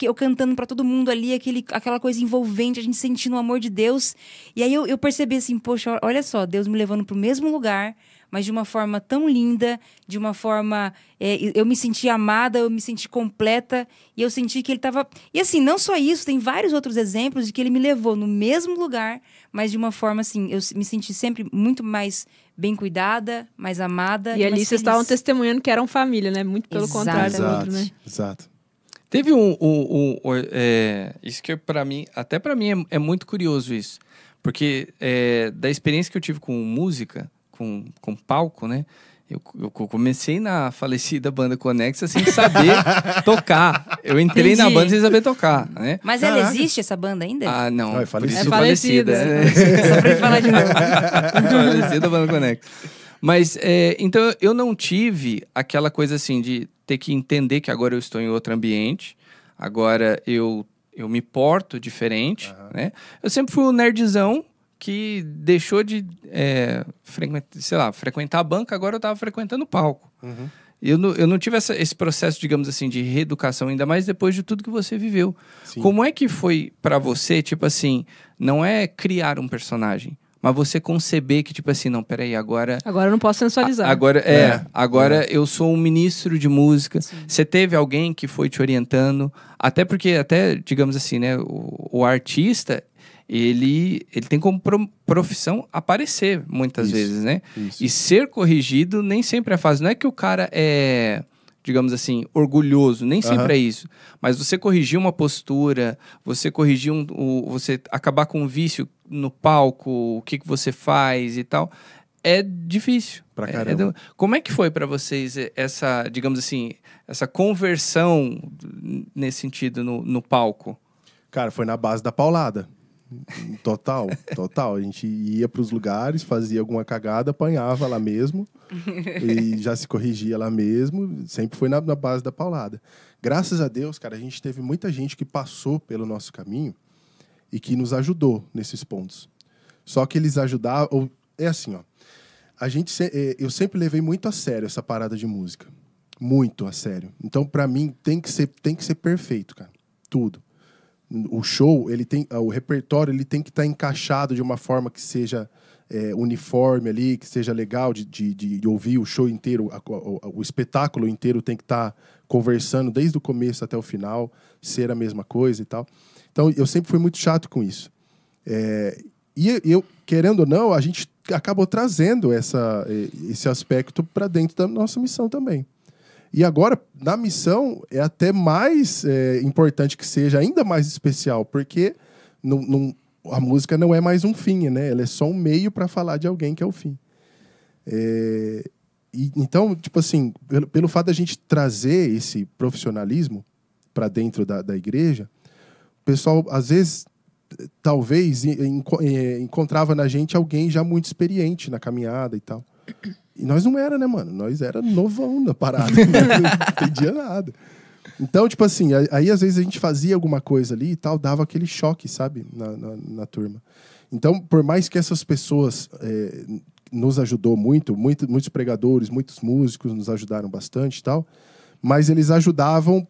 eu cantando pra todo mundo ali, aquela coisa envolvente, a gente sentindo o amor de Deus. E aí eu percebi assim, poxa, olha só, Deus me levando pro mesmo lugar, mas de uma forma tão linda, de uma forma... eu me senti amada, eu me senti completa, e eu senti que ele estava... E assim, não só isso, tem vários outros exemplos de que ele me levou no mesmo lugar, mas de uma forma assim, eu me senti sempre muito mais bem cuidada, mais amada. E ali mais vocês feliz. estavam testemunhando que eram família, né? Muito pelo Exato. contrário do outro, né? Exato. Teve isso que para mim, até para mim é muito curioso isso. Porque da experiência que eu tive com música, com palco, né? Eu comecei na falecida banda Conexa sem saber tocar. Eu entrei na banda sem saber tocar, né? Mas ela existe, essa banda ainda? Ah, não. Não, é por isso falecida. É falecida. Só pra ele falar de novo. Falecida banda Conexa. Mas, então, eu não tive aquela coisa assim de ter que entender que agora eu estou em outro ambiente. Agora eu eu me porto diferente, né? Eu sempre fui um nerdzão que deixou de frequentar a banca, agora eu estava frequentando o palco. Eu não tive esse processo, digamos assim, de reeducação, ainda mais depois de tudo que você viveu. Sim. Como é que foi para você, tipo assim, não é criar um personagem, mas você conceber que, tipo assim, não, peraí, agora... Agora eu não posso sensualizar. Agora eu sou um ministro de música. Sim. Você teve alguém que foi te orientando? Até porque, digamos assim, né, o artista... Ele tem como profissão aparecer muitas vezes, né? Isso. E ser corrigido nem sempre é fácil. Não é que o cara é, digamos assim, orgulhoso, nem sempre é isso. Mas você corrigir uma postura, você corrigir você acabar com um vício no palco, o que você faz e tal, é difícil. Pra caramba. Como é que foi para vocês essa, digamos assim, essa conversão nesse sentido no palco? Cara, foi na base da paulada. Total. A gente ia para os lugares, fazia alguma cagada, apanhava lá mesmo e já se corrigia lá mesmo. Sempre foi na base da paulada. Graças a Deus, cara, a gente teve muita gente que passou pelo nosso caminho e que nos ajudou nesses pontos. Só que eles ajudavam... É assim, ó. Eu sempre levei muito a sério essa parada de música. Muito a sério. Então, para mim, tem que ser perfeito, cara. Tudo. O show, o repertório, ele tem que estar encaixado de uma forma que seja uniforme ali, que seja legal de ouvir o show inteiro, o espetáculo inteiro tem que estar conversando desde o começo até o final, ser a mesma coisa e tal. Então, eu sempre fui muito chato com isso. E eu, querendo ou não, a gente acabou trazendo esse aspecto para dentro da nossa missão também. E agora, na missão, é até mais importante que seja, ainda mais especial, porque a música não é mais um fim, né? Ela é só um meio para falar de alguém que é o fim. Então, tipo assim, pelo fato da gente trazer esse profissionalismo para dentro da igreja, o pessoal, às vezes, talvez encontrava na gente alguém já muito experiente na caminhada e tal. E nós não era, né, mano? Nós era novão na parada, não entendia nada. Então, tipo assim, aí às vezes a gente fazia alguma coisa ali e tal, dava aquele choque, sabe, na turma. Então, por mais que essas pessoas nos ajudou muitos pregadores, muitos músicos nos ajudaram bastante e tal, mas eles ajudavam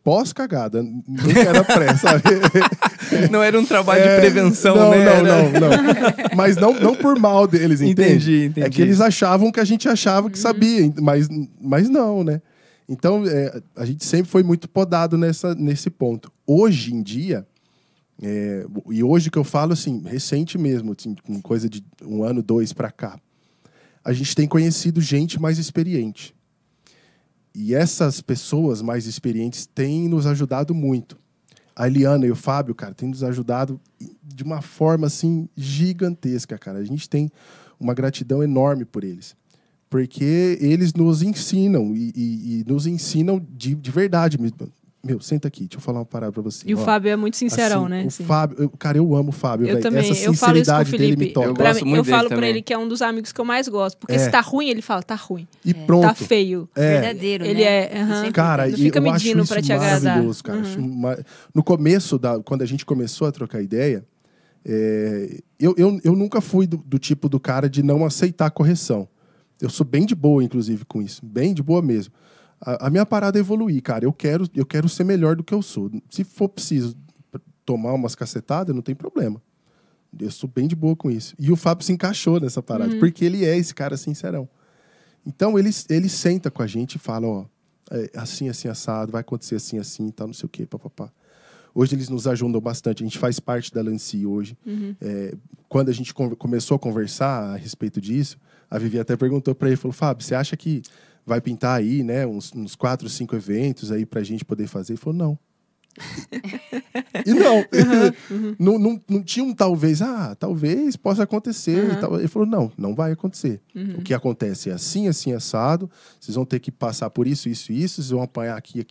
pós-cagada, nunca era pré, sabe? Não era um trabalho de prevenção, né? Não. Mas não por mal deles, entende? Entendi. É que eles achavam que a gente achava que sabia, mas não, né? Então, a gente sempre foi muito podado nesse ponto. Hoje em dia, e hoje que eu falo, assim, recente mesmo, assim, com coisa de 1 ano, 2 pra cá, a gente tem conhecido gente mais experiente. E essas pessoas mais experientes têm nos ajudado muito. A Eliana e o Fábio, cara, têm nos ajudado de uma forma, assim, gigantesca, cara. A gente tem uma gratidão enorme por eles. Porque eles nos ensinam, e nos ensinam de verdade. Meu, senta aqui, deixa eu falar uma parada pra você. E o Fábio é muito sincerão, assim, né? O Fábio, cara, eu amo o Fábio. Eu também, essa sinceridade dele me toca. Eu falo pra ele que é um dos amigos que eu mais gosto. Porque se tá ruim, ele fala, tá ruim. E pronto. Tá feio. Verdadeiro, ele né? Cara, não fica medindo pra te agradar. Maravilhoso, cara. No começo, quando a gente começou a trocar ideia, eu nunca fui do tipo do cara de não aceitar a correção. Eu sou bem de boa, inclusive, com isso. Bem de boa mesmo. A minha parada é evoluir, cara. Eu quero ser melhor do que eu sou. Se for preciso tomar umas cacetadas, não tem problema. Eu sou bem de boa com isso. E o Fábio se encaixou nessa parada, porque ele é esse cara sincerão. Então, ele senta com a gente e fala, ó, assim, assim, assado, vai acontecer assim, assim, tal, não sei o quê, papapá. Hoje eles nos ajudam bastante. A gente faz parte da Lancy hoje. Quando a gente começou a conversar a respeito disso, a Vivi até perguntou para ele, falou, Fábio, você acha que vai pintar aí, né, uns 4, 5 eventos aí pra gente poder fazer? Ele falou, não. E não. Não tinha um talvez, talvez possa acontecer. E tal. Ele falou, não vai acontecer. O que acontece é assim, assim, assado, vocês vão ter que passar por isso, vocês vão apanhar aqui,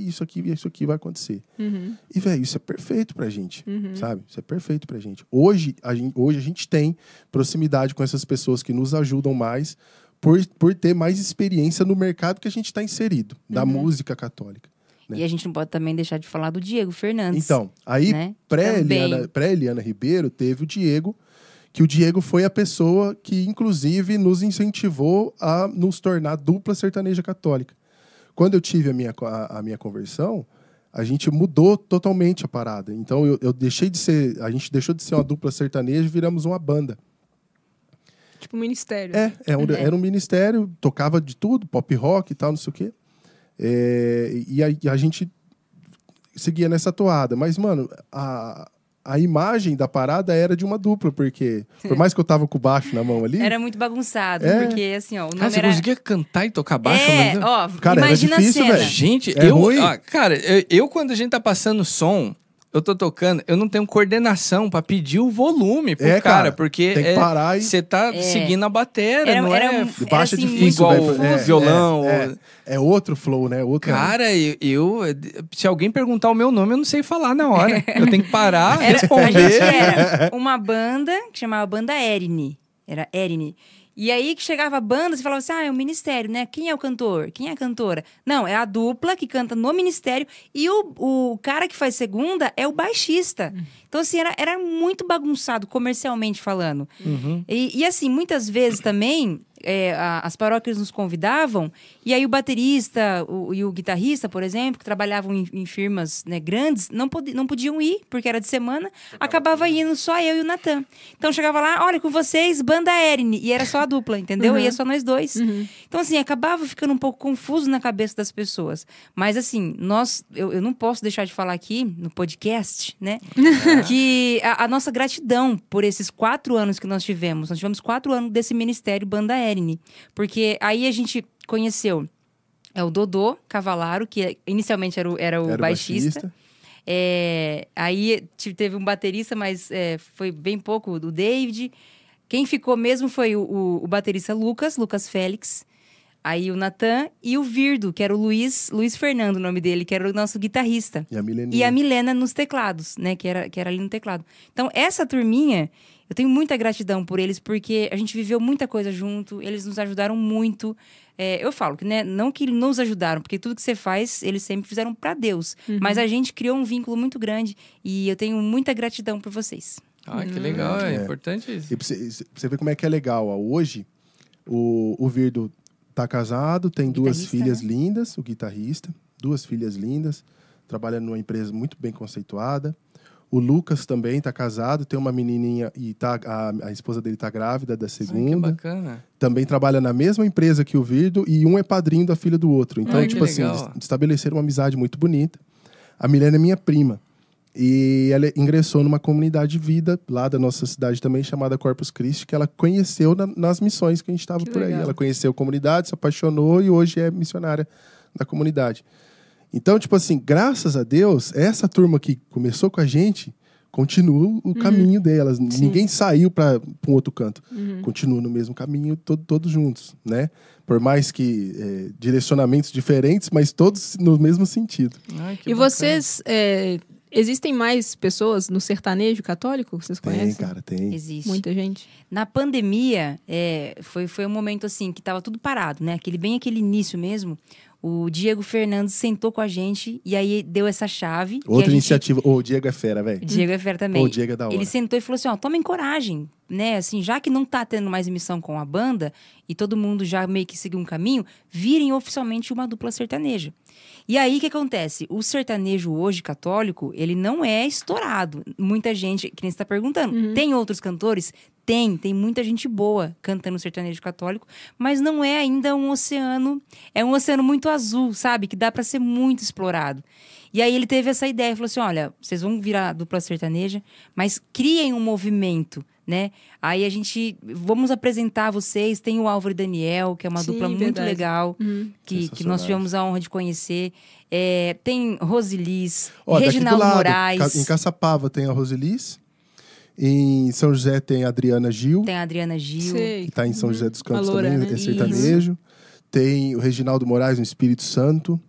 isso aqui vai acontecer. E, velho, isso é perfeito pra gente, sabe? Isso é perfeito pra gente. Hoje a gente tem proximidade com essas pessoas que nos ajudam mais por ter mais experiência no mercado que a gente está inserido, da música católica. E a gente não pode também deixar de falar do Diego Fernandes. Então, aí, né? pré-Eliana Ribeiro, teve o Diego, que o Diego foi a pessoa que, inclusive, nos incentivou a nos tornar dupla sertaneja católica. Quando eu tive a minha conversão, a gente mudou totalmente a parada. Então, a gente deixou de ser uma dupla sertaneja e viramos uma banda. Tipo um ministério. Era um ministério, tocava de tudo, pop rock e tal, não sei o quê. E a gente seguia nessa toada. Mas, mano, a imagem da parada era de uma dupla, porque por mais que eu tava com o baixo na mão ali... Era muito bagunçado, porque assim, ó... Você conseguia cantar e tocar baixo? Cara, imagina era difícil, a cena. velho. Gente, eu quando a gente tá passando som... Eu tô tocando, eu não tenho coordenação pra pedir o volume pro cara, porque tem que parar você tá seguindo a bateria, não é baixo assim, difícil, igual violão. É outro flow, né? Cara, se alguém perguntar o meu nome, eu não sei falar na hora. Eu tenho que parar, responder. A gente era uma banda que chamava Banda Erine. Era Erine. E aí que chegava a banda, você falava assim, é o ministério, né? Quem é o cantor? Quem é a cantora? Não, é a dupla que canta no ministério e o cara que faz segunda é o baixista. Então, assim, era muito bagunçado, comercialmente falando. Uhum. E assim, muitas vezes também, as paróquias nos convidavam, e aí o baterista e o guitarrista, por exemplo, que trabalhavam em firmas, né, grandes, não podiam ir, porque era de semana, acabava indo só eu e o Natan. Então, chegava lá, olha, com vocês, Banda Erine, e era só a dupla, entendeu? Uhum. Ia só nós dois. Uhum. Então, assim, acabava ficando um pouco confuso na cabeça das pessoas. Mas, assim, eu não posso deixar de falar aqui, no podcast, né, que a nossa gratidão por esses 4 anos que nós tivemos 4 anos desse ministério Banda Erine, porque aí a gente conheceu o Dodô Cavalaro, que inicialmente era o baixista. Aí teve um baterista, mas foi bem pouco, o David. Quem ficou mesmo foi o baterista Lucas Félix. Aí o Natan e o Virdo, que era o Luiz Fernando, o nome dele, que era o nosso guitarrista. E a Milena nos teclados, né? Que era ali no teclado. Então, essa turminha, eu tenho muita gratidão por eles, porque a gente viveu muita coisa junto, eles nos ajudaram muito. Eu falo que, né, não que nos ajudaram, porque tudo que você faz, eles sempre fizeram para Deus. Uhum. Mas a gente criou um vínculo muito grande e eu tenho muita gratidão por vocês. Que legal, é importante isso. E pra você ver como é que é legal, ó. Hoje, o Virdo tá casado, tem 2 filhas, né? Lindas, o guitarrista, 2 filhas lindas, trabalha numa empresa muito bem conceituada. O Lucas também tá casado, tem uma menininha e a esposa dele tá grávida da segunda. Que bacana. Também trabalha na mesma empresa que o Virdo e um é padrinho da filha do outro. Então, tipo assim, estabeleceram uma amizade muito bonita. A Milena é minha prima. E ela ingressou numa comunidade de vida lá da nossa cidade também, chamada Corpus Christi, que ela conheceu nas missões que a gente estava por aí. Ela conheceu a comunidade, se apaixonou e hoje é missionária da comunidade. Então, tipo assim, graças a Deus, essa turma que começou com a gente continua o caminho delas. Sim. Ninguém saiu para um outro canto. Continua no mesmo caminho, todos juntos, né? Por mais que direcionamentos diferentes, mas todos no mesmo sentido. E vocês... existem mais pessoas no sertanejo católico? Vocês conhecem? Tem, cara, tem. Existe. Muita gente. Na pandemia, foi um momento assim que tava tudo parado, né? Bem aquele início mesmo. O Diego Fernandes sentou com a gente e aí deu essa chave. Outra iniciativa. O Diego é fera, velho. Diego é fera também. O Diego é da hora. Ele sentou e falou assim, tomem coragem, né? Assim, já que não tá tendo mais emissão com a banda e todo mundo já meio que seguiu um caminho, virem oficialmente uma dupla sertaneja. E aí, o que acontece? O sertanejo hoje, católico, ele não é estourado. Muita gente, que nem você tá perguntando, tem outros cantores? Tem muita gente boa cantando sertanejo católico, mas não é ainda um oceano, é um oceano muito azul, sabe? Que dá para ser muito explorado. E aí ele teve essa ideia, falou assim, olha, vocês vão virar dupla sertaneja, mas criem um movimento, né? Aí vamos apresentar vocês, tem o Álvaro e Daniel, que é uma dupla muito legal, que nós tivemos a honra de conhecer. Tem Rosilis, Reginaldo Moraes. Em Caçapava tem a Rosilis. Em São José tem a Adriana Gil. Tem a Adriana Gil. Sei. Que está em São José dos Campos Loura, também, né? é sertanejo. Isso. Tem o Reginaldo Moraes no Espírito Santo.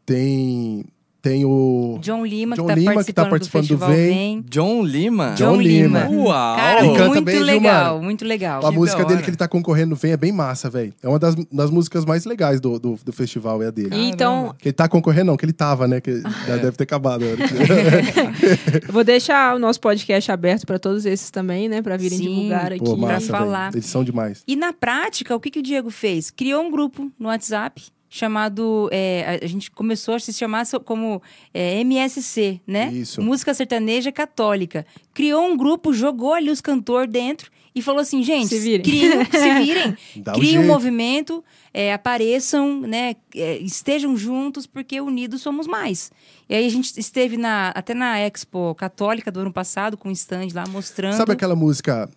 Tem Tem o... John Lima, que tá participando do Vem. John Lima? John Lima. Uau! Cara, ele canta muito bem, legal, muito legal. A música dele que ele tá concorrendo no Vem é bem massa, velho. É uma das músicas mais legais do festival, é a dele. Então... Que ele tá concorrendo, não, que ele tava, né? Que já deve ter acabado. Vou deixar o nosso podcast aberto pra todos esses também, né? Pra virem divulgar aqui. Pô, massa, pra falar. Eles são demais. E na prática, o que o Diego fez? Criou um grupo no WhatsApp chamado... a gente começou a se chamar como MSC, né? Isso. Música Sertaneja Católica. Criou um grupo, jogou ali os cantores dentro e falou assim, gente, se virem. Criem um movimento, apareçam, né? Estejam juntos, porque unidos somos mais. E aí a gente esteve até na Expo Católica do ano passado, com um stand lá mostrando... Sabe aquela música...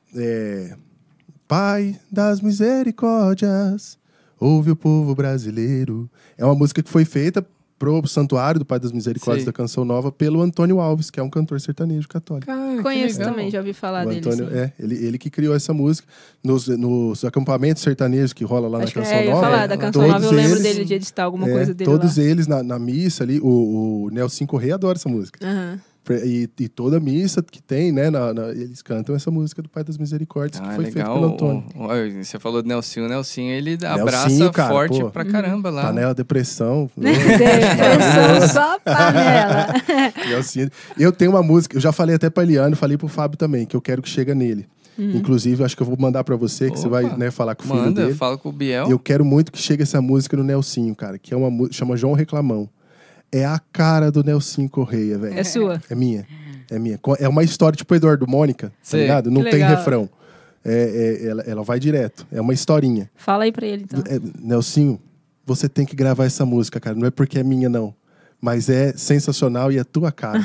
Pai das Misericórdias, ouve o povo brasileiro. É uma música que foi feita pro Santuário do Pai das Misericórdias da Canção Nova pelo Antônio Alves, que é um cantor sertanejo católico. Conheço também, já ouvi falar dele. Antônio, ele que criou essa música. Nos acampamentos sertanejos que rola lá na Canção Nova. Falar da Canção Nova, eu lembro dele de editar alguma coisa dele todos lá. eles na missa ali, o Nelson Correia adora essa música. E toda missa que tem, né? Eles cantam essa música do Pai das Misericórdias, que foi feita pelo Antônio. Você falou do Nelsinho. O Nelsinho, ele abraça cara, forte pra caramba lá. Panela, depressão. Depressão, só panela. Nelsinho. Eu tenho uma música, eu já falei até pra Eliane, falei pro Fábio também, que eu quero que chega nele. Inclusive, acho que eu vou mandar pra você, que você vai, né, falar com o filho dele. Fala com o Biel. Eu quero muito que chegue essa música no Nelsinho, cara, que é uma música, chama João Reclamão. É a cara do Nelsinho Correia, velho. É sua? É minha. É uma história tipo Eduardo Mônica, tá ligado? Não tem refrão. Ela vai direto. É uma historinha. Fala aí pra ele, então. Nelsinho, você tem que gravar essa música, cara. Não é porque é minha, não. Mas é sensacional e é tua cara.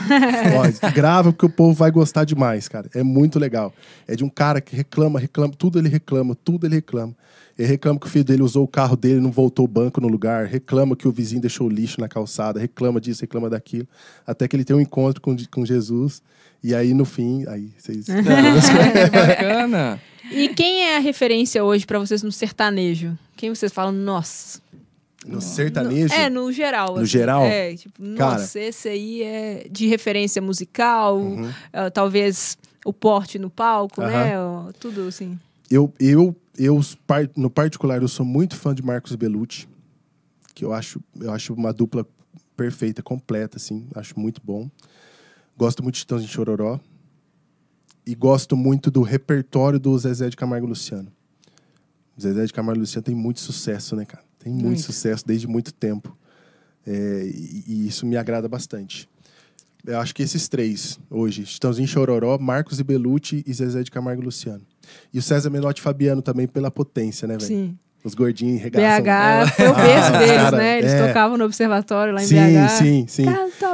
Ó, grava porque o povo vai gostar demais, cara. É muito legal. É de um cara que reclama, tudo ele reclama. Ele reclama que o filho dele usou o carro dele e não voltou o banco no lugar. Reclama que o vizinho deixou o lixo na calçada. Reclama disso, reclama daquilo. Até que ele tem um encontro com Jesus. E aí, no fim, vocês... Bacana! E quem é a referência hoje pra vocês no sertanejo? Quem vocês falam, nossa... No sertanejo? No geral. No geral? Tipo, nossa, esse aí é de referência musical. Talvez o porte no palco, né? Tudo assim. No particular, eu sou muito fã de Marcos Bellucci, que eu acho uma dupla perfeita, completa, assim. Acho muito bom. Gosto muito de Chitãozinho e Chororó. E gosto muito do repertório do Zezé de Camargo e Luciano. O Zezé de Camargo e Luciano tem muito sucesso, né, cara? Tem muito sucesso desde muito tempo. E isso me agrada bastante. Eu acho que esses três, hoje, Chitãozinho e Chororó, Marcos e Bellucci e Zezé de Camargo e Luciano. E o César Menotti e Fabiano também, pela potência, né, velho? Sim. Os gordinhos regaçam. BH foi o berço deles, cara, né? Eles tocavam no Observatório lá em BH. Sim.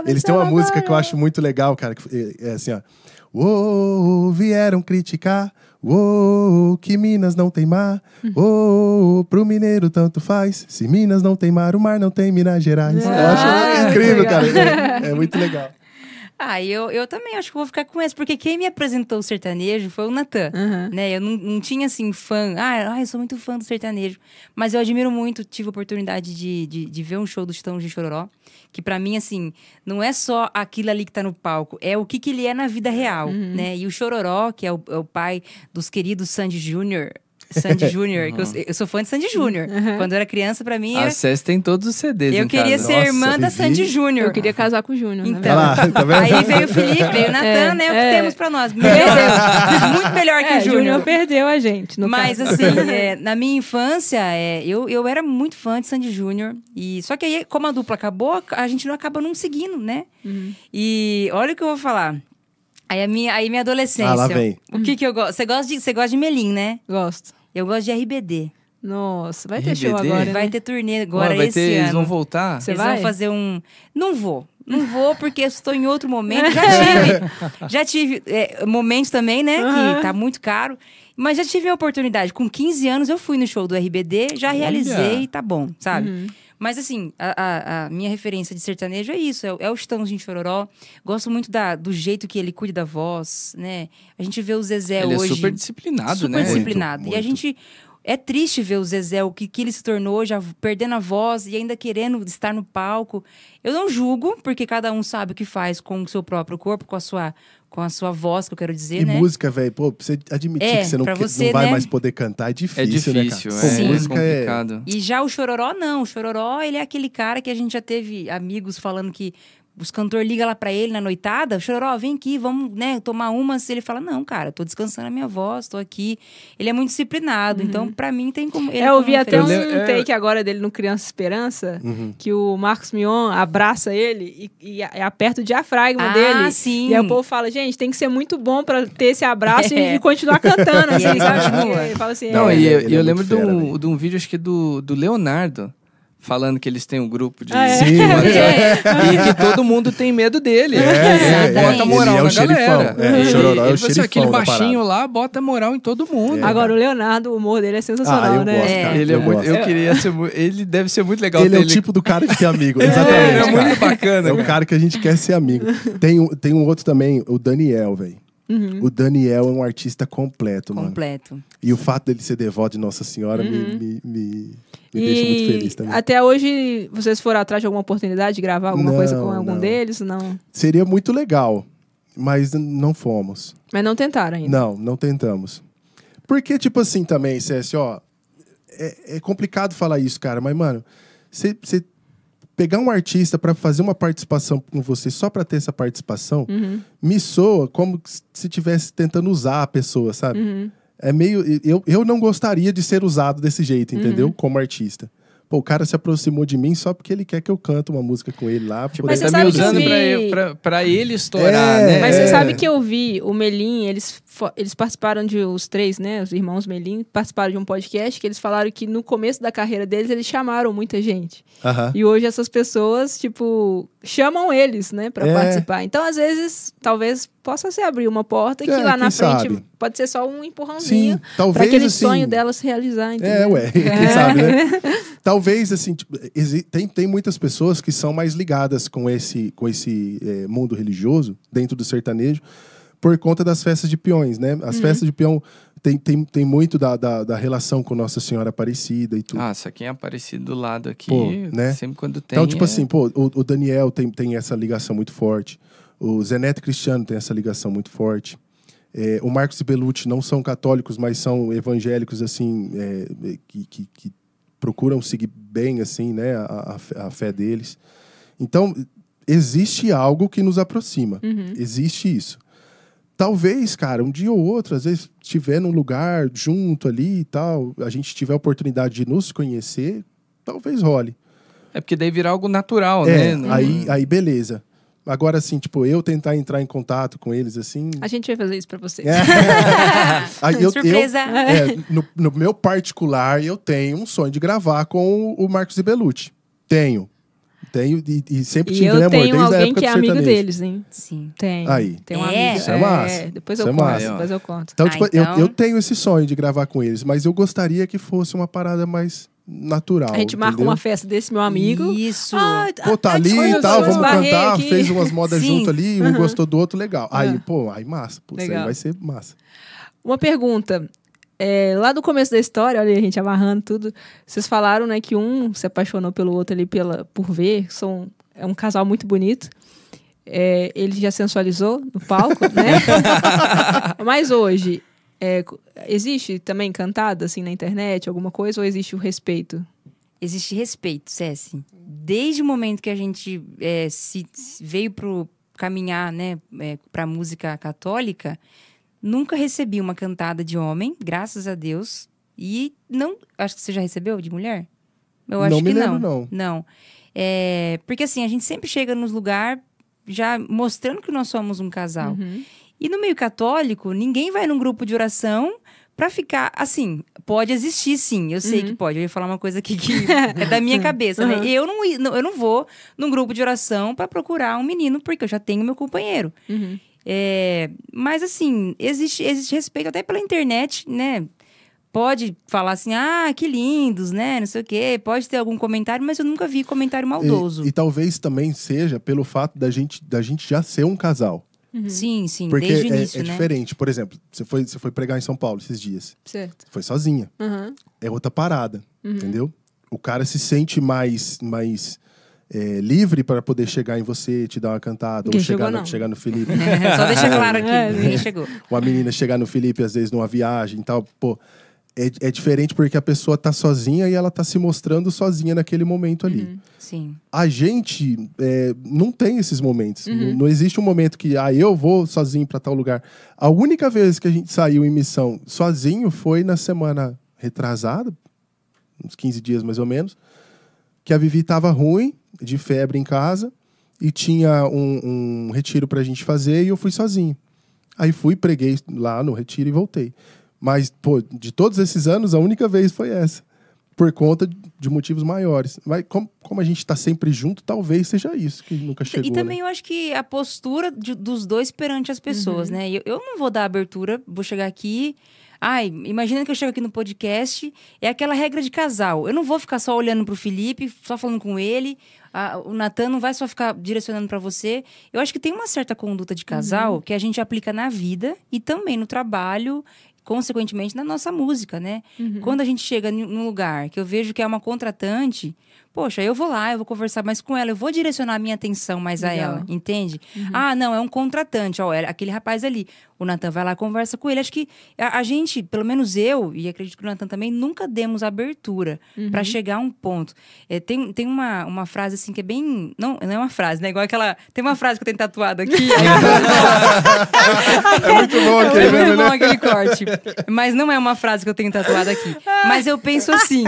Eles têm uma música que eu acho muito legal, cara, que é assim, ó. Uou, vieram criticar. Uou, que Minas não tem mar. Uou, pro mineiro tanto faz. Se Minas não tem mar, o mar não tem Minas Gerais. Eu acho incrível, cara. É muito legal. Eu também acho que vou ficar com essa, porque quem me apresentou o sertanejo foi o Natan, né? Eu não tinha, assim, fã... eu sou muito fã do sertanejo. Mas eu admiro muito, tive a oportunidade de ver um show do Chitãozinho e Chororó, que pra mim, assim, não é só aquilo ali que tá no palco, é o que ele é na vida real, né? E o Chororó, que é o pai dos queridos Sandy Júnior... Sandy Júnior, que eu sou fã de Sandy Júnior. Quando eu era criança, pra mim... A Cés tem todos os CDs eu queria ser irmã da Sandy Júnior. Eu queria casar com o Júnior. Então, aí veio o Felipe, veio o Natan, né? O que temos pra nós. Muito melhor que o Júnior. Júnior perdeu a gente, Mas, assim, na minha infância, eu era muito fã de Sandy Júnior. Só que aí, como a dupla acabou, a gente não acaba não seguindo, né? E olha o que eu vou falar. Aí minha adolescência. Lá vem. O que eu gosto? Você gosta de Melim, né? Gosto. Eu gosto de RBD. Nossa, vai ter RBD? show agora, né? Vai ter turnê agora esse ano. Eles vão voltar? Eles vão fazer um... Não vou porque eu estou em outro momento. Já tive momentos também, né? Que tá muito caro. Mas já tive a oportunidade. Com 15 anos eu fui no show do RBD, já realizei e tá bom, sabe? Mas assim, a minha referência de sertanejo é isso, é o Chitãozinho e Chororó. Gosto muito do jeito que ele cuida da voz, né? A gente vê o Zezé ele hoje... Ele é super disciplinado, né? Super disciplinado. Muito. E a gente... É triste ver o Zezé, o que ele se tornou, já perdendo a voz e ainda querendo estar no palco. Eu não julgo, porque cada um sabe o que faz com o seu próprio corpo, com a sua voz, que eu quero dizer, né? E música, velho, pô, pra você admitir que você não vai mais poder cantar, é difícil, né, cara? Sim. Música complicado. E já o Chororó, não. O Chororó, ele é aquele cara que a gente já teve amigos falando que os cantores ligam lá pra ele na noitada, Chororó, vem aqui, vamos, né, tomar umas. Ele fala, não, cara, tô descansando a minha voz, tô aqui. Ele é muito disciplinado, então pra mim tem como... Eu vi até um take agora dele no Criança Esperança, que o Marcos Mion abraça ele e aperta o diafragma dele. Sim. E aí o povo fala, gente, tem que ser muito bom pra ter esse abraço e continuar cantando. Assim, sabe? Ele fala assim, não, e eu lembro de um vídeo, acho que do Leonardo, falando que eles têm um grupo de... Sim, e que todo mundo tem medo dele. Bota moral na galera. O Chororó é o xerifão. Aquele baixinho lá bota moral em todo mundo. Agora, o Leonardo, o humor dele é sensacional, né? Gosto, cara. Ele é muito... Eu queria ser... Ele deve ser muito legal. Ele é o tipo do cara de ter amigo. Exatamente. Ele é muito bacana. É o cara que a gente quer ser amigo. Tem um outro também, o Daniel, velho. O Daniel é um artista completo, mano. Completo. E o fato dele ser devoto de Nossa Senhora me deixa muito feliz também. Até hoje, vocês foram atrás de alguma oportunidade de gravar alguma coisa com algum deles? Não. Seria muito legal, mas não fomos. Mas não tentaram ainda? Não tentamos. Porque, tipo assim, também, Cécio, ó... É complicado falar isso, cara, mas, mano... Você pegar um artista pra fazer uma participação com você só pra ter essa participação, me soa como se estivesse tentando usar a pessoa, sabe? É meio... Eu não gostaria de ser usado desse jeito, entendeu? Como artista. Pô, o cara se aproximou de mim só porque ele quer que eu cante uma música com ele lá. Tipo, ele tá me usando pra ele estourar, né? Mas você sabe que eu vi o Melim, eles participaram os três, né? Os irmãos Melim participaram de um podcast que eles falaram que no começo da carreira deles, eles chamaram muita gente. E hoje essas pessoas, tipo, chamam eles, né? Pra participar. Então, às vezes, talvez possa se abrir uma porta que lá na frente pode ser só um empurrãozinho pra aquele sonho dela se realizar, entendeu? Quem sabe, né? Talvez, assim, tipo, tem muitas pessoas que são mais ligadas com esse mundo religioso dentro do sertanejo por conta das festas de peões, né? As festas de peão tem muito da relação com Nossa Senhora Aparecida e tudo. Só quem é Aparecido do lado aqui, né? sempre quando tem... Então, tipo assim, o Daniel tem essa ligação muito forte. O Zé Neto Cristiano tem essa ligação muito forte. O Marcos e Belucci não são católicos, mas são evangélicos, assim, que procuram seguir bem, assim, né, a fé deles. Então, existe algo que nos aproxima. Existe isso. Talvez, cara, um dia ou outro, às vezes, estiver num lugar junto ali e tal, a gente tiver a oportunidade de nos conhecer, talvez role. É porque daí vira algo natural, né? Aí beleza. Agora, assim, tipo, eu tentar entrar em contato com eles, assim... A gente vai fazer isso pra vocês. Surpresa! No meu particular, eu tenho um sonho de gravar com o Marcos e Belucci. Tenho e sempre tive, né, amor? E eu tenho desde alguém que é amigo deles, hein? Sim. Tem um amigo. Isso é massa. Depois eu conto, depois eu conto. Então, tipo, eu tenho esse sonho de gravar com eles, mas eu gostaria que fosse uma parada mais natural. A gente marca uma festa desse meu amigo. Isso. Tá ali e tal, vamos cantar. aqui. Fez umas modas junto ali, um gostou do outro, legal. Aí massa. Putz, aí vai ser massa. Uma pergunta. Lá do começo da história, olha a gente amarrando tudo, vocês falaram, né, que um se apaixonou pelo outro ali por ver, é um casal muito bonito. Ele já sensualizou no palco, né? Mas hoje, existe também cantada assim na internet, alguma coisa, ou existe o respeito? Existe respeito, Ceci. Desde o momento que a gente se veio pro caminhar, né, pra música católica, nunca recebi uma cantada de homem, graças a Deus. E não... Acho que você já recebeu de mulher? Eu acho que não. Não me lembro, não. Porque assim, a gente sempre chega nos lugares já mostrando que nós somos um casal. E no meio católico, ninguém vai num grupo de oração pra ficar... Assim, pode existir, sim. Eu sei que pode. Eu ia falar uma coisa aqui que é da minha cabeça, né? Eu não vou num grupo de oração pra procurar um menino, porque eu já tenho meu companheiro. Mas assim, existe respeito até pela internet, né? Pode falar assim, que lindos, né? Não sei o quê. Pode ter algum comentário, mas eu nunca vi comentário maldoso. E talvez também seja pelo fato da gente já ser um casal. Uhum. Sim, sim, porque desde o início, é diferente. Por exemplo, você foi pregar em São Paulo esses dias. Certo. Você foi sozinha. Uhum. É outra parada, entendeu? O cara se sente mais livre para poder chegar em você, te dar uma cantada, ou chegar no Felipe. Só deixa claro aqui, ninguém chegou. Ou a menina chegar no Felipe, às vezes, numa viagem e tal. Pô, é diferente porque a pessoa tá sozinha e ela tá se mostrando sozinha naquele momento ali. Sim. A gente não tem esses momentos. Não existe um momento que eu vou sozinho para tal lugar. A única vez que a gente saiu em missão sozinho foi na semana retrasada, uns 15 dias mais ou menos, que a Vivi tava ruim, de febre em casa, e tinha um retiro pra gente fazer, e eu fui sozinho. Aí preguei lá no retiro e voltei. Mas, pô, de todos esses anos, a única vez foi essa. Por conta de motivos maiores. Mas como a gente tá sempre junto, talvez seja isso que nunca chegou. E também eu acho que a postura dos dois perante as pessoas, né? Eu não vou dar abertura, vou chegar aqui... imagina que eu chego aqui no podcast, é aquela regra de casal. Eu não vou ficar só olhando pro Felipe, só falando com ele. O Natan não vai só ficar direcionando para você. Eu acho que tem uma certa conduta de casal que a gente aplica na vida e também no trabalho, consequentemente na nossa música, né? Quando a gente chega num lugar que eu vejo que é uma contratante, poxa, eu vou lá, eu vou conversar mais com ela, eu vou direcionar a minha atenção mais a ela, entende? Não, é um contratante, é aquele rapaz ali. O Natan vai lá e conversa com ele. Acho que a gente, pelo menos eu, e acredito que o Natan também, nunca demos abertura para chegar a um ponto. Tem uma frase assim que é bem... Não é uma frase, né? Igual aquela... Tem uma frase que eu tenho tatuado aqui. É muito bom aquele É muito bom aquele corte. Mas não é uma frase que eu tenho tatuado aqui. Mas eu penso assim.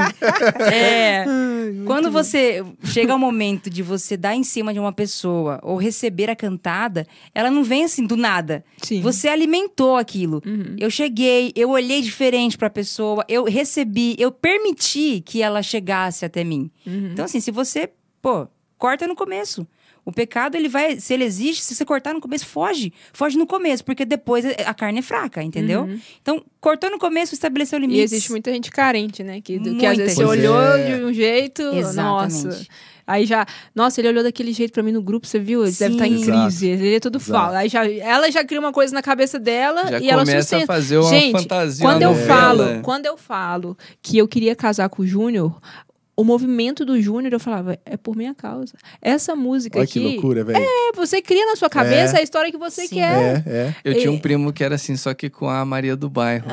Quando você chega ao momento de você dar em cima de uma pessoa ou receber a cantada, ela não vem assim do nada. Sim. Você alimentou aquilo. Eu cheguei, eu olhei diferente pra pessoa, eu recebi, eu permiti que ela chegasse até mim. Então, assim, se você, corta no começo. O pecado, ele vai, se ele existe, se você cortar no começo, foge. Foge no começo, porque depois a carne é fraca, entendeu? Então, cortou no começo, estabeleceu limites. E existe muita gente carente, né? Que às vezes você olhou de um jeito, nossa... Aí já, nossa, ele olhou daquele jeito pra mim no grupo, você viu? Ele deve estar em crise, ele é tudo falso. Aí ela já cria uma coisa na cabeça dela já e ela sustenta. Começa a fazer uma fantasia. Quando eu falo que eu queria casar com o Júnior, o movimento do Júnior, eu falava, é por minha causa. Essa música aqui... Olha que loucura, velho. Você cria na sua cabeça a história que você quer. Eu tinha um primo que era assim, só que com a Maria do Bairro.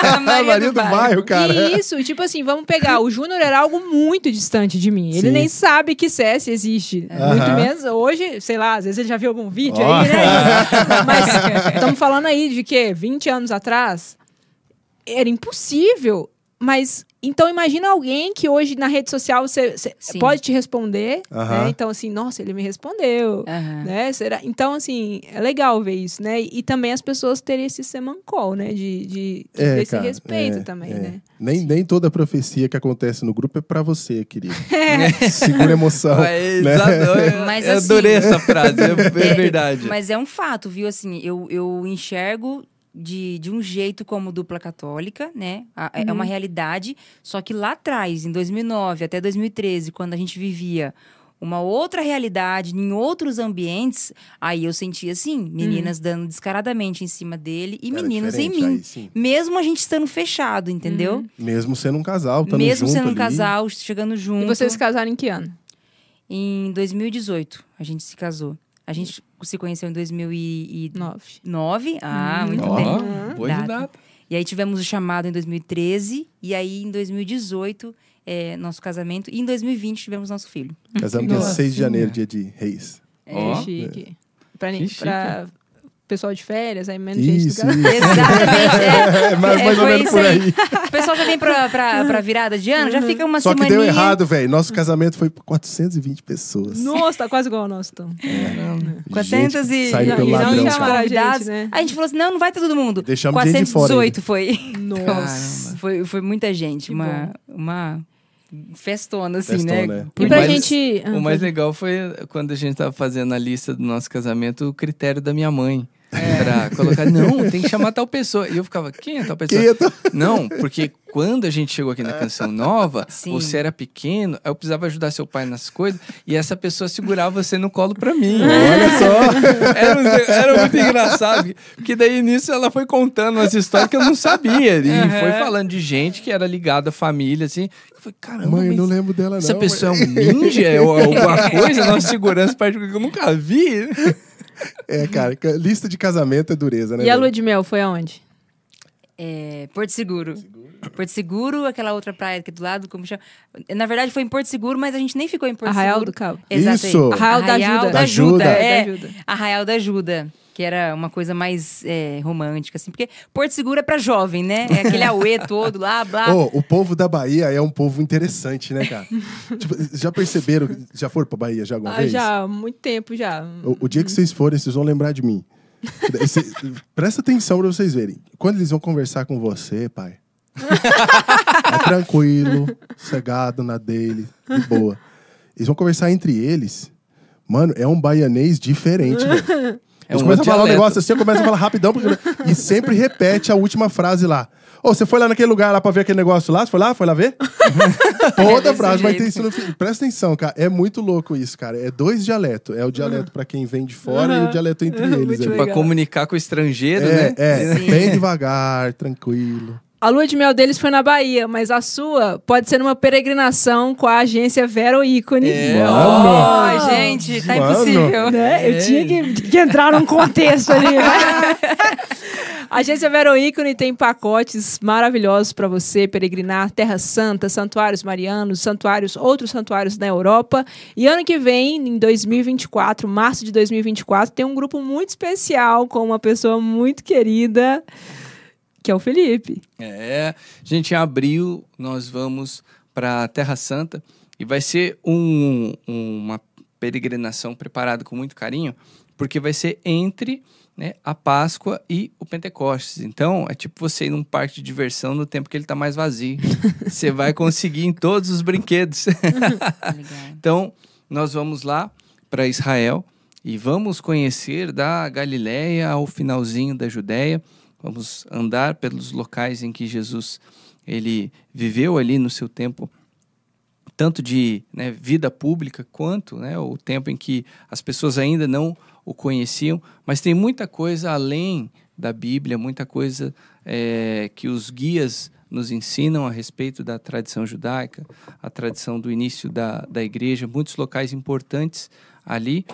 A Maria do Bairro, cara. E isso, tipo assim, vamos pegar. O Júnior era algo muito distante de mim. Ele nem sabe que CS existe. Muito menos hoje, sei lá, às vezes ele já viu algum vídeo aí, né? Mas estamos falando aí de quê? 20 anos atrás? Era impossível. Mas, então, imagina alguém que hoje na rede social você pode te responder, né? Então, assim, nossa, ele me respondeu, né? Então, assim, é legal ver isso, né? E também as pessoas terem esse semancol, né? Desse respeito também, né? Nem toda profecia que acontece no grupo é pra você, querido. Segura a emoção. Mas, eu adorei essa frase, é verdade. Mas é um fato, viu? Assim, eu enxergo... De um jeito como dupla católica, né? É uma realidade. Só que lá atrás, em 2009 até 2013, quando a gente vivia uma outra realidade, em outros ambientes, aí eu sentia assim, meninas dando descaradamente em cima dele e meninos em mim. Aí, mesmo a gente estando fechado, entendeu? Mesmo sendo um casal, estando mesmo junto sendo um ali. casal, chegando junto. E vocês se casaram em que ano? Em 2018, a gente se casou. A gente se conheceu em 2009. Muito bem. Boa de data. E aí tivemos o chamado em 2013. E aí, em 2018, nosso casamento. E em 2020, tivemos nosso filho. Casamos dia 6 de janeiro, dia de Reis. Chique. Pra pessoal de férias, aí menos isso, gente do Exatamente. Mais ou menos por aí. O pessoal já vem pra virada de ano, já fica uma semaninha. Só que deu errado, velho. Nosso casamento foi por 420 pessoas. Nossa, tá quase igual ao nosso, então. 400 e... Saiu pelo ladrão, convidados. Né? A gente falou assim, não vai ter todo mundo. Deixamos 418 foi. Nossa. Foi muita gente. Uma festona, assim, né? E pra gente... O mais legal foi quando a gente tava fazendo a lista do nosso casamento, o critério da minha mãe. Pra colocar, não, tem que chamar tal pessoa. E eu ficava, quem é tal pessoa? Não, porque quando a gente chegou aqui na Canção Nova, você era pequeno, eu precisava ajudar seu pai nas coisas, e essa pessoa segurava você no colo pra mim. Olha só! Era muito engraçado, porque daí nisso ela foi contando umas histórias que eu não sabia, e foi falando de gente que era ligada à família, assim. Eu falei, caramba, mãe, eu não lembro dela, essa pessoa é um ninja ou alguma coisa, nossa segurança particular que eu nunca vi. Cara, lista de casamento é dureza, né? E a lua de mel foi aonde? Porto Seguro. Porto Seguro, aquela outra praia aqui do lado, como chama? Na verdade foi em Porto Seguro, mas a gente nem ficou em Porto Arraial Seguro. do Cabo. Exato. Isso. Arraial da Ajuda. Ajuda. Arraial da Ajuda. Que era uma coisa mais romântica, assim. Porque Porto Seguro é pra jovem, né? É aquele auê todo lá, blá. O povo da Bahia é um povo interessante, né, cara? Tipo, já perceberam? Já foram pra Bahia já alguma vez? Já, há muito tempo já. O dia que vocês forem, vocês vão lembrar de mim. Presta atenção pra vocês verem. Quando eles vão conversar com você, pai, é tranquilo, sossegado na dele, de boa. Eles vão conversar entre eles. Mano, é um baianês diferente, velho. Eles começam a falar um negócio assim, começa a falar rapidão, e sempre repete a última frase lá. Você foi lá naquele lugar lá pra ver aquele negócio lá? Você foi lá? Foi lá ver? Toda frase vai ter isso no fim. Presta atenção, cara. É muito louco isso, cara. É 2 dialetos. É o dialeto pra quem vem de fora e o dialeto entre eles. Pra comunicar com o estrangeiro, né? Bem devagar, tranquilo. A lua de mel deles foi na Bahia, mas a sua pode ser numa peregrinação com a agência Vero Ícone. Gente, tá impossível. Né? Eu tinha que entrar num contexto ali, né? A agência Vero Ícone tem pacotes maravilhosos para você peregrinar Terra Santa, santuários marianos, outros santuários na Europa. E ano que vem, em 2024, março de 2024, tem um grupo muito especial com uma pessoa muito querida, que é o Felipe. Gente, em abril nós vamos para Terra Santa e vai ser uma peregrinação preparada com muito carinho, porque vai ser entre a Páscoa e o Pentecostes. Então, é tipo você ir num parque de diversão no tempo que ele tá mais vazio. Você vai conseguir em todos os brinquedos. Então, nós vamos lá para Israel e vamos conhecer da Galileia ao finalzinho da Judéia. Vamos andar pelos locais em que Jesus ele viveu ali no seu tempo, tanto de vida pública, quanto o tempo em que as pessoas ainda não o conheciam. Mas tem muita coisa além da Bíblia, muita coisa que os guias nos ensinam a respeito da tradição judaica, a tradição do início da igreja, muitos locais importantes ali.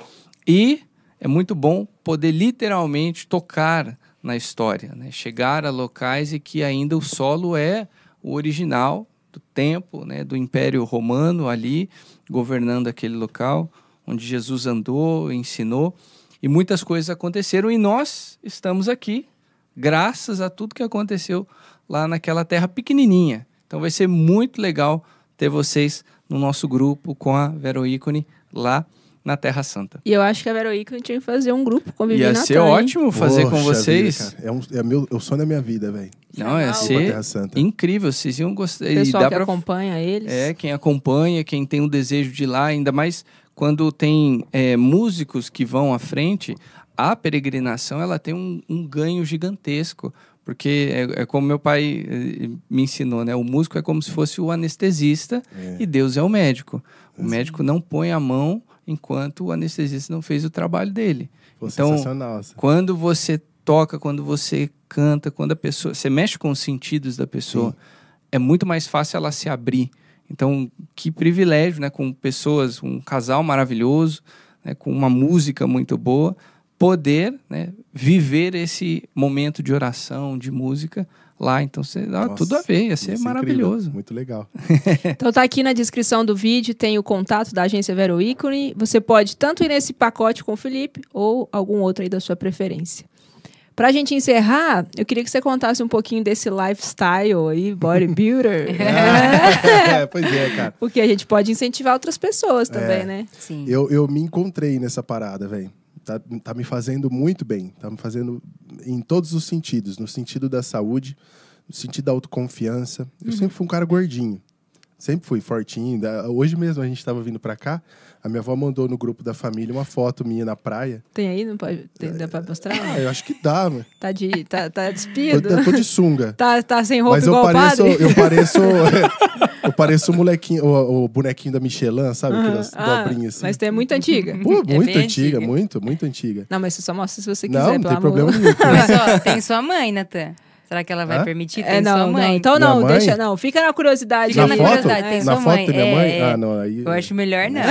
E é muito bom poder literalmente tocar na história, chegar a locais em que ainda o solo é o original do tempo, do Império Romano ali, governando aquele local, onde Jesus andou, ensinou, e muitas coisas aconteceram, e nós estamos aqui, graças a tudo que aconteceu lá naquela terra pequenininha. Então vai ser muito legal ter vocês no nosso grupo com a Vero Ícone lá na Terra Santa. E eu acho que a Vero Ícone tinha que fazer um grupo convivendo na Ia ser ótimo fazer com vocês. Vida, é o sonho da minha vida, velho. Não, ia ser incrível. Vocês iam gostar. O pessoal que acompanha eles. Quem acompanha, quem tem um desejo de ir lá, ainda mais quando tem músicos que vão à frente, a peregrinação ela tem um ganho gigantesco. Porque é como meu pai me ensinou, O músico é como se fosse o anestesista e Deus é o médico. O médico não põe a mão enquanto o anestesista não fez o trabalho dele. Então, quando você toca, quando você canta, quando a pessoa... Você mexe com os sentidos da pessoa, é muito mais fácil ela se abrir. Então, que privilégio, com pessoas, um casal maravilhoso, com uma música muito boa, poder viver esse momento de oração, de música lá. Então, você dá tudo a ver, ia ser maravilhoso. Incrível. Muito legal. Então, tá aqui na descrição do vídeo, tem o contato da agência Vero Ícone. Você pode tanto ir nesse pacote com o Felipe ou algum outro aí da sua preferência. Pra gente encerrar, eu queria que você contasse um pouquinho desse lifestyle aí, bodybuilder. Pois é, cara. Porque a gente pode incentivar outras pessoas também, né? Sim. Eu me encontrei nessa parada, velho. Tá me fazendo muito bem. Tá me fazendo em todos os sentidos. No sentido da saúde, no sentido da autoconfiança. Eu sempre fui um cara gordinho. Sempre fui fortinho. Hoje mesmo a gente estava vindo para cá, a minha avó mandou no grupo da família uma foto minha na praia. Tem aí? Não pode, dá pra mostrar? Eu acho que dá, mano. Tá despido? Tô de sunga. Tá sem roupa mas igual o padre? Eu pareço o molequinho, o bonequinho da Michelin, sabe? Aquelas dobrinhas assim. Mas tu é muito antiga. Pô, muito antiga, muito antiga. Não, mas você só mostra se você quiser, não tem problema nenhum. Mas ó, tem sua mãe, Natan. Será que ela vai permitir? Tem sua mãe. Não. Então não, deixa, não. Fica na curiosidade. Fica na curiosidade, tem na sua foto mãe. Tem minha mãe? Ah, não, aí... Eu acho melhor não.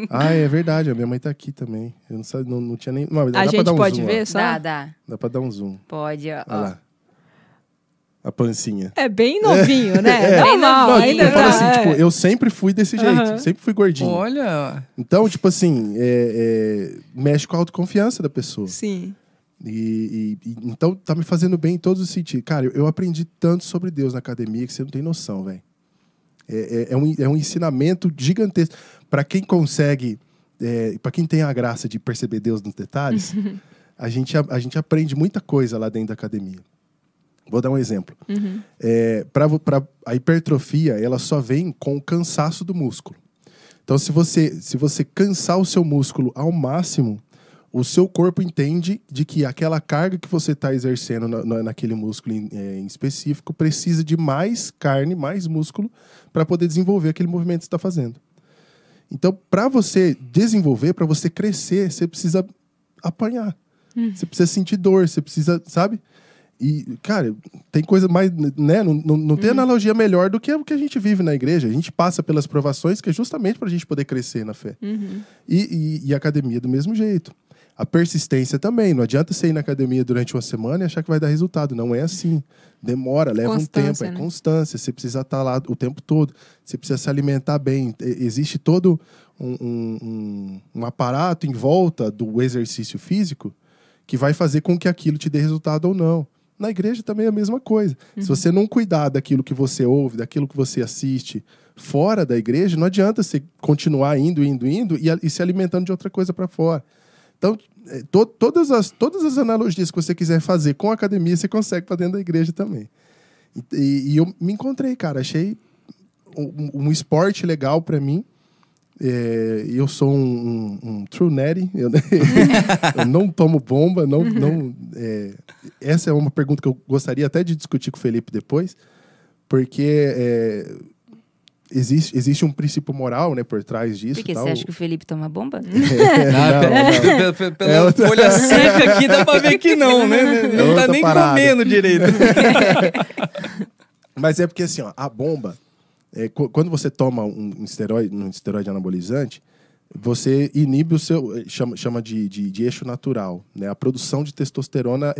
Ah, é verdade, a minha mãe tá aqui também. Eu não tinha nem... Não, a gente pode ver só? Dá. Dá pra dar um zoom. Pode, ó. Olha lá. A pancinha. É bem novinho, né? Normal. Não, ainda eu falo assim, tipo, eu sempre fui desse jeito. Sempre fui gordinho. Olha! Então, tipo assim, mexe com a autoconfiança da pessoa. Sim. Então, tá me fazendo bem em todos os sentidos. Cara, eu aprendi tanto sobre Deus na academia que você não tem noção, velho. É um ensinamento gigantesco. Para quem consegue, para quem tem a graça de perceber Deus nos detalhes, a gente aprende muita coisa lá dentro da academia. Vou dar um exemplo. A hipertrofia, ela só vem com o cansaço do músculo. Então, se você cansar o seu músculo ao máximo, o seu corpo entende de que aquela carga que você está exercendo naquele músculo em específico precisa de mais carne, mais músculo, para poder desenvolver aquele movimento que você está fazendo. Então, para você desenvolver, para você crescer, você precisa apanhar. Você precisa sentir dor, você precisa, sabe? E, cara, tem coisa mais... né? Não tem analogia melhor do que o que a gente vive na igreja. A gente passa pelas provações que é justamente para a gente poder crescer na fé. E a academia do mesmo jeito. A persistência também. Não adianta você ir na academia durante uma semana e achar que vai dar resultado. Não é assim. Demora, leva um tempo. É constância. Você precisa estar lá o tempo todo. Você precisa se alimentar bem. Existe todo um aparato em volta do exercício físico que vai fazer com que aquilo te dê resultado ou não. Na igreja também é a mesma coisa. Se você não cuidar daquilo que você ouve, daquilo que você assiste fora da igreja, não adianta você continuar indo e se alimentando de outra coisa para fora. Então, todas as analogias que você quiser fazer com a academia, você consegue para dentro da igreja também. E eu me encontrei, cara. Achei um esporte legal para mim. Eu sou um true natty. Eu não tomo bomba. Essa é uma pergunta que eu gostaria até de discutir com o Felipe depois. Porque... Existe um princípio moral, né, por trás disso. Por que você acha que o Felipe toma bomba? Não. Pela folha seca aqui dá pra ver que não, né? Não tá nem comendo direito. Mas é porque assim, ó, a bomba, quando você toma um esteroide anabolizante, você inibe o seu, chama de eixo natural, né? A produção de testosterona,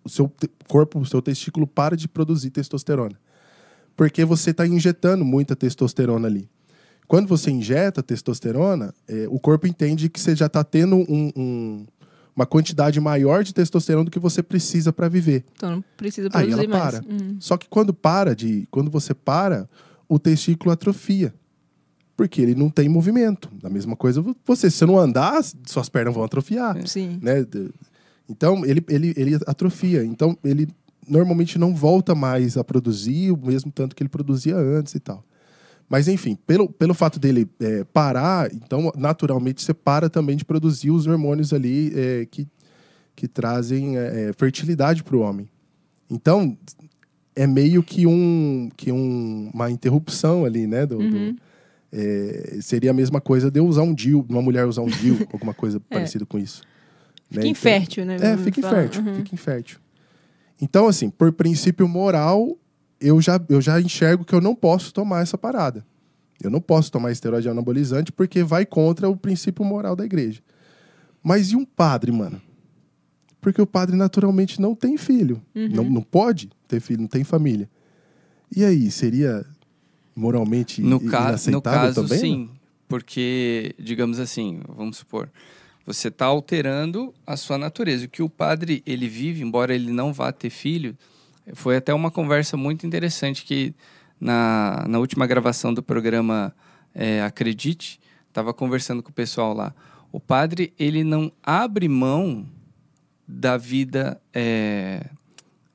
o seu corpo, o seu testículo para de produzir testosterona. Porque você está injetando muita testosterona ali. Quando você injeta testosterona, o corpo entende que você já está tendo uma quantidade maior de testosterona do que você precisa para viver. Então não precisa produzir mais. Aí ela para. Só que quando você para, o testículo atrofia. Porque ele não tem movimento. A mesma coisa, se você não andar, suas pernas vão atrofiar. Sim. Né? Então, ele atrofia. Então, ele... normalmente não volta mais a produzir o mesmo tanto que ele produzia antes e tal. Mas, enfim, pelo fato dele parar, então, naturalmente, você para também de produzir os hormônios ali que trazem fertilidade para o homem. Então, é meio que uma interrupção ali, né? Seria a mesma coisa de eu usar um DIU, uma mulher usar um DIU, alguma coisa parecida com isso. Fica infértil, né? Fica infértil. Então, assim, por princípio moral, eu já enxergo que eu não posso tomar essa parada. Eu não posso tomar esteroide anabolizante porque vai contra o princípio moral da igreja. Mas e um padre, mano? Porque o padre naturalmente não tem filho. Não pode ter filho, não tem família. E aí, seria moralmente inaceitável no caso, também? Sim, porque, digamos assim, vamos supor... Você está alterando a sua natureza. O que o padre ele vive, embora ele não vá ter filho, foi até uma conversa muito interessante que na última gravação do programa Acredite, estava conversando com o pessoal lá. O padre ele não abre mão da vida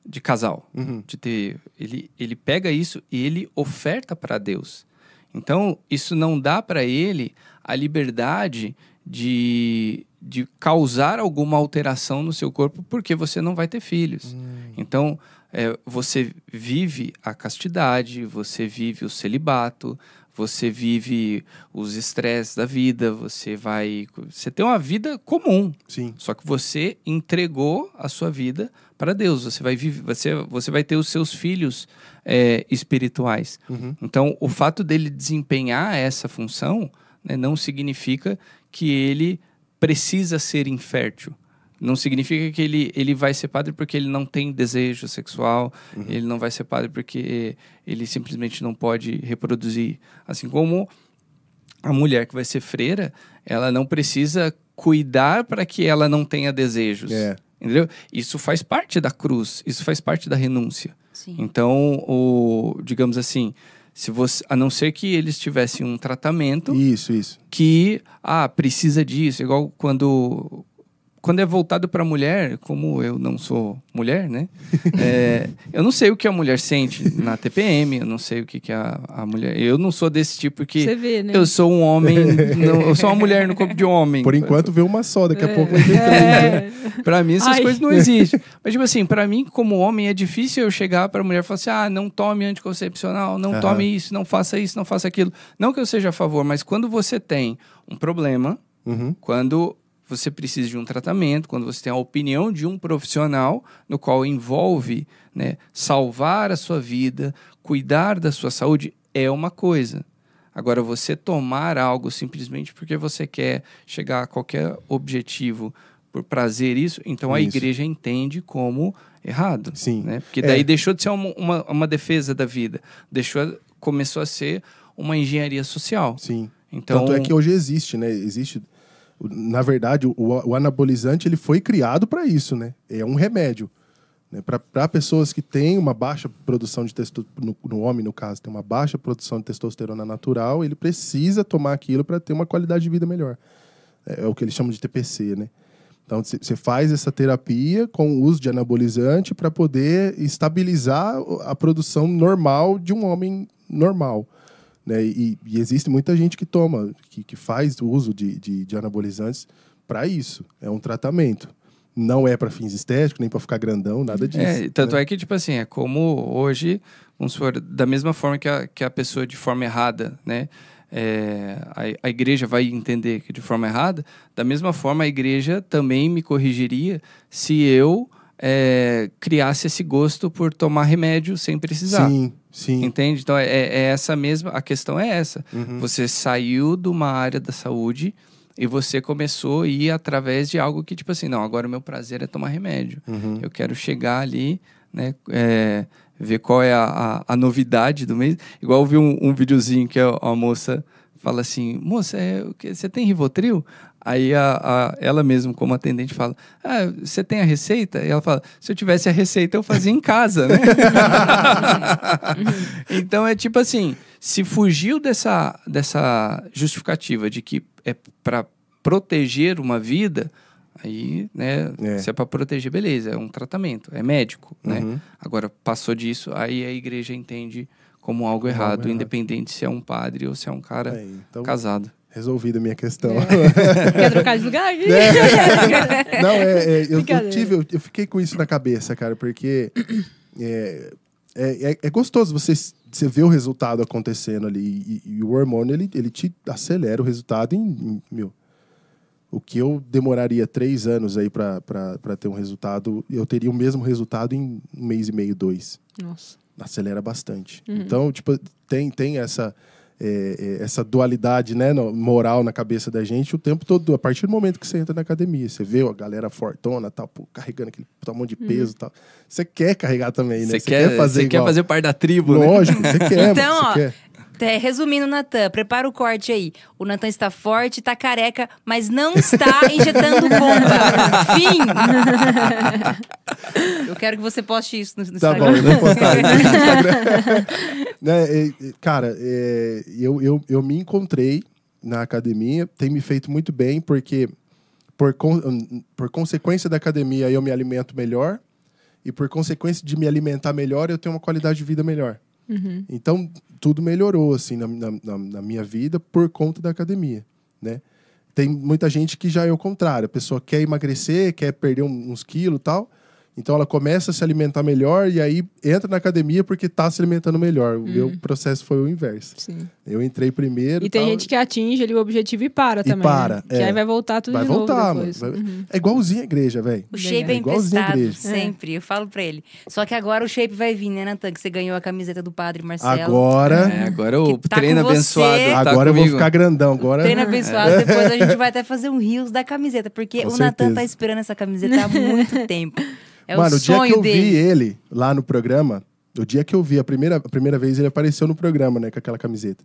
de casal. De ter, ele pega isso e ele oferta para Deus. Então, isso não dá para ele a liberdade de causar alguma alteração no seu corpo, porque você não vai ter filhos. Então, você vive a castidade, você vive o celibato, você vive os estresses da vida, você tem uma vida comum. Sim. Só que você entregou a sua vida para Deus. Você vai ter os seus filhos espirituais. Então, o fato dele desempenhar essa função, né, não significa que ele precisa ser infértil. Não significa que ele vai ser padre porque ele não tem desejo sexual, ele não vai ser padre porque ele simplesmente não pode reproduzir. Assim como a mulher que vai ser freira, ela não precisa cuidar para que ela não tenha desejos. Entendeu? Isso faz parte da cruz, isso faz parte da renúncia. Sim. Então, digamos assim, a não ser que eles tivessem um tratamento isso. que precisa disso, igual quando é voltado para a mulher, como eu não sou mulher, né? Eu não sei o que a mulher sente na TPM, eu não sei o que a mulher... Eu não sou desse tipo que... Você vê, né? Eu sou um homem, eu sou uma mulher no corpo de homem. Por enquanto vê uma só, daqui a pouco vai ter três, né? Pra mim essas coisas não existem. Mas tipo assim, pra mim como homem é difícil eu chegar pra mulher e falar assim, não tome anticoncepcional, não tome isso, não faça aquilo. Não que eu seja a favor, mas quando você tem um problema, quando você precisa de um tratamento, quando você tem a opinião de um profissional no qual envolve, né, salvar a sua vida, cuidar da sua saúde, é uma coisa. Agora, você tomar algo simplesmente porque você quer chegar a qualquer objetivo por prazer, então a igreja entende como errado. Sim. Né? Porque daí deixou de ser uma defesa da vida, começou a ser uma engenharia social. Sim. Então, tanto é que hoje existe, né? Na verdade, o anabolizante ele foi criado para isso, né? É um remédio. Né? Para pessoas que têm uma baixa produção de testosterona, no homem, no caso, tem uma baixa produção de testosterona natural, ele precisa tomar aquilo para ter uma qualidade de vida melhor. É o que eles chamam de TPC, né? Então, você faz essa terapia com o uso de anabolizante para poder estabilizar a produção normal de um homem normal. Né? E existe muita gente que toma, que faz o uso de anabolizantes para isso. É um tratamento. Não é para fins estéticos, nem para ficar grandão, nada disso. Tanto é que, tipo assim, é como hoje, vamos supor, da mesma forma que a pessoa de forma errada, né? A igreja vai entender que de forma errada, da mesma forma a igreja também me corrigiria se eu criasse esse gosto por tomar remédio sem precisar. Sim. Entende? Então, essa mesma... A questão é essa. Você saiu de uma área da saúde e você começou a ir através de algo que, tipo assim, não, agora o meu prazer é tomar remédio. Eu quero chegar ali, né? Ver qual é a novidade do mês. Igual eu vi um videozinho que a moça fala assim, moça, você tem Rivotril? Aí ela mesmo, como atendente, fala, você tem a receita? E ela fala, se eu tivesse a receita, eu fazia em casa, né? Então, é tipo assim, se fugiu dessa justificativa de que é para proteger uma vida, aí, né, se é para proteger, beleza, é um tratamento, é médico, né? Agora, passou disso, aí a igreja entende como algo errado, independente se é um padre ou se é um cara então, casado. Resolvida a minha questão. Quer trocar de lugar aqui? Não, eu fiquei com isso na cabeça, cara, porque é gostoso você ver o resultado acontecendo ali. E o hormônio, ele te acelera o resultado em o que eu demoraria 3 anos aí pra ter um resultado, eu teria o mesmo resultado em 1 mês e meio, 2. Nossa. Acelera bastante. Então, tipo, tem essa dualidade, né, moral na cabeça da gente o tempo todo, a partir do momento que você entra na academia. Você vê a galera fortona, tal, carregando aquele monte de peso e tal. Você quer carregar também, né? Você quer fazer parte da tribo, lógico, né? Você quer. Então, você quer. Resumindo, Natan, prepara o corte aí. O Natan está forte, está careca, mas não está injetando bomba. Fim! Eu quero que você poste isso no Instagram. Tá bom, eu vou postar isso no Instagram. Cara, eu me encontrei na academia, tem me feito muito bem, porque por consequência da academia eu me alimento melhor, e por consequência de me alimentar melhor, eu tenho uma qualidade de vida melhor. Então, tudo melhorou, assim, na minha vida por conta da academia, né? Tem muita gente que já é o contrário. A pessoa quer emagrecer, quer perder uns quilos e tal. Então, ela começa a se alimentar melhor e aí entra na academia porque está se alimentando melhor. O meu processo foi o inverso. Sim. Eu entrei primeiro. E tem gente que atinge ali o objetivo e para também. Né? Que aí vai voltar tudo de novo depois. É igualzinho a igreja, velho. O shape é emprestado, sempre. Eu falo pra ele. Só que agora o shape vai vir, né, Natan? Que você ganhou a camiseta do Padre Marcelo. Agora o treino abençoado tá agora comigo. Eu vou ficar grandão. Agora... Treino abençoado. Depois a gente vai até fazer um rios da camiseta. Porque o Natan tá esperando essa camiseta há muito tempo. Mano, o dia que eu vi ele lá no programa, o dia que eu vi a primeira vez, ele apareceu no programa, né, com aquela camiseta.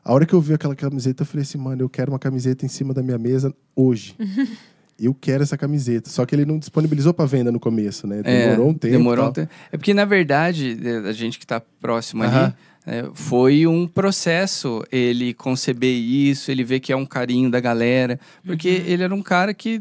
A hora que eu vi aquela camiseta, eu falei assim, mano, eu quero uma camiseta em cima da minha mesa hoje. Eu quero essa camiseta. Só que ele não disponibilizou pra venda no começo, né? Demorou um tempo. Demorou um tempo. É porque, na verdade, a gente que tá próximo ali, foi um processo ele conceber isso, ele ver que é um carinho da galera. Porque ele era um cara que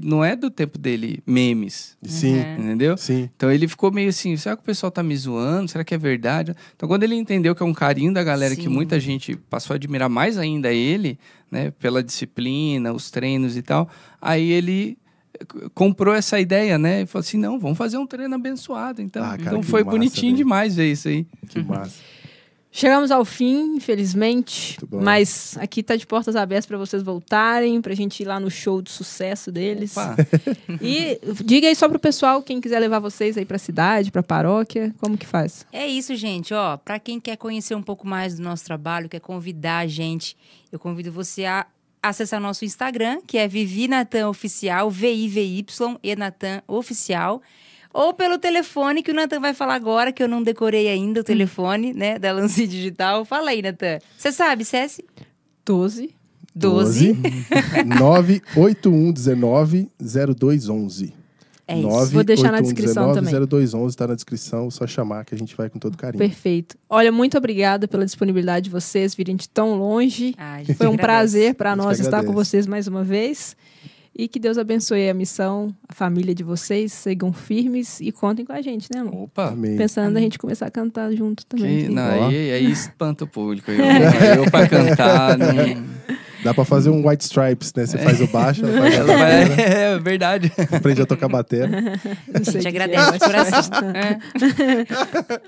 não é do tempo dele memes. Sim. Entendeu? Sim. Então ele ficou meio assim, será que o pessoal tá me zoando? Será que é verdade? Então quando ele entendeu que é um carinho da galera, que muita gente passou a admirar mais ainda ele, né? Pela disciplina, os treinos e tal. Aí ele comprou essa ideia, né? E falou assim, não, vamos fazer um treino abençoado. Então, cara, então foi massa, bonitinho demais ver isso aí. Que massa. Chegamos ao fim, infelizmente, mas aqui tá de portas abertas para vocês voltarem, pra gente ir lá no show de sucesso deles. E diga aí só pro pessoal, quem quiser levar vocês aí pra cidade, pra paróquia, como que faz? É isso, gente, ó, pra quem quer conhecer um pouco mais do nosso trabalho, quer convidar a gente, eu convido você a acessar nosso Instagram, que é Vivi Natan Oficial, VIVY e Natan Oficial. Ou pelo telefone, que o Natan vai falar agora, que eu não decorei ainda o telefone, né, da Lance Digital. Fala aí, Natan. Você sabe, Cessi? 12 981190211. É isso. Vou deixar na descrição também. 0211 tá na descrição, só chamar que a gente vai com todo carinho. Perfeito. Olha, muito obrigada pela disponibilidade de vocês virem de tão longe. Foi um prazer para nós estar com vocês mais uma vez. E que Deus abençoe a missão, a família de vocês, sigam firmes e contem com a gente, né, amor? Opa! Amém. Pensando a gente começar a cantar junto também. Aí aí espanta o público. Eu pra cantar... Dá pra fazer um White Stripes, né? Você faz o baixo, ela faz a É verdade. aprende a tocar bateria. A gente agradece de coração.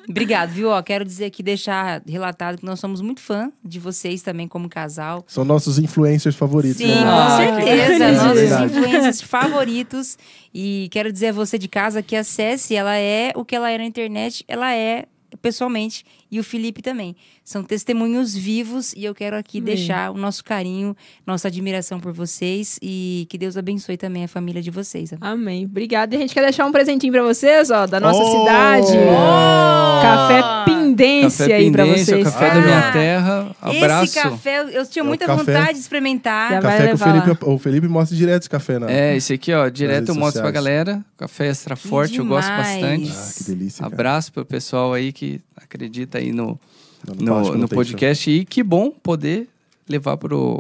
Obrigado, viu? Ó, quero dizer aqui, deixar relatado que nós somos muito fã de vocês também como casal. São nossos influencers favoritos. Sim, né? com certeza. Nossos Verdade. influencers favoritos. E quero dizer a você de casa que a Cessi, ela é o que ela é na internet, ela é pessoalmente, e o Felipe também. São testemunhos vivos e eu quero aqui deixar o nosso carinho, nossa admiração por vocês e que Deus abençoe também a família de vocês. Amém. Obrigada. E a gente quer deixar um presentinho pra vocês, ó, da nossa cidade. Café Pindência aí pra vocês. Café da minha terra. Abraço. Esse café, eu tinha muita vontade de experimentar. Já Café que o Felipe mostra direto esse café, né? Esse aqui, ó, direto eu mostro pra galera. Café extra forte, eu gosto bastante. Que delícia, cara. Abraço pro pessoal aí que acredita aí no podcast. E que bom poder levar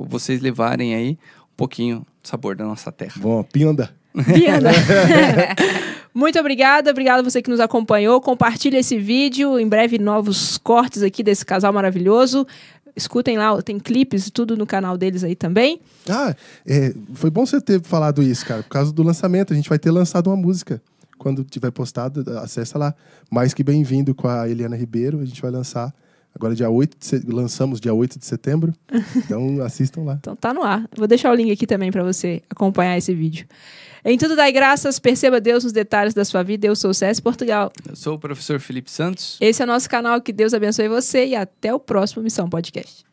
vocês levarem aí um pouquinho do sabor da nossa terra. Bom, pinda. Muito obrigada. Obrigada a você que nos acompanhou. Compartilha esse vídeo. Em breve, novos cortes aqui desse casal maravilhoso. Escutem lá, tem clipes e tudo no canal deles aí também. Foi bom você ter falado isso, cara. Por causa do lançamento, a gente vai ter lançado uma música. Quando tiver postado, acessa lá. Mais que bem-vindo com a Eliana Ribeiro. A gente vai lançar agora lançamos dia 8 de setembro. Então assistam lá. Então tá no ar. Vou deixar o link aqui também para você acompanhar esse vídeo. Em tudo dai graças, perceba Deus nos detalhes da sua vida. Eu sou o César Portugal. Eu sou o professor Felipe Santos. Esse é o nosso canal. Que Deus abençoe você e até o próximo Missão Podcast.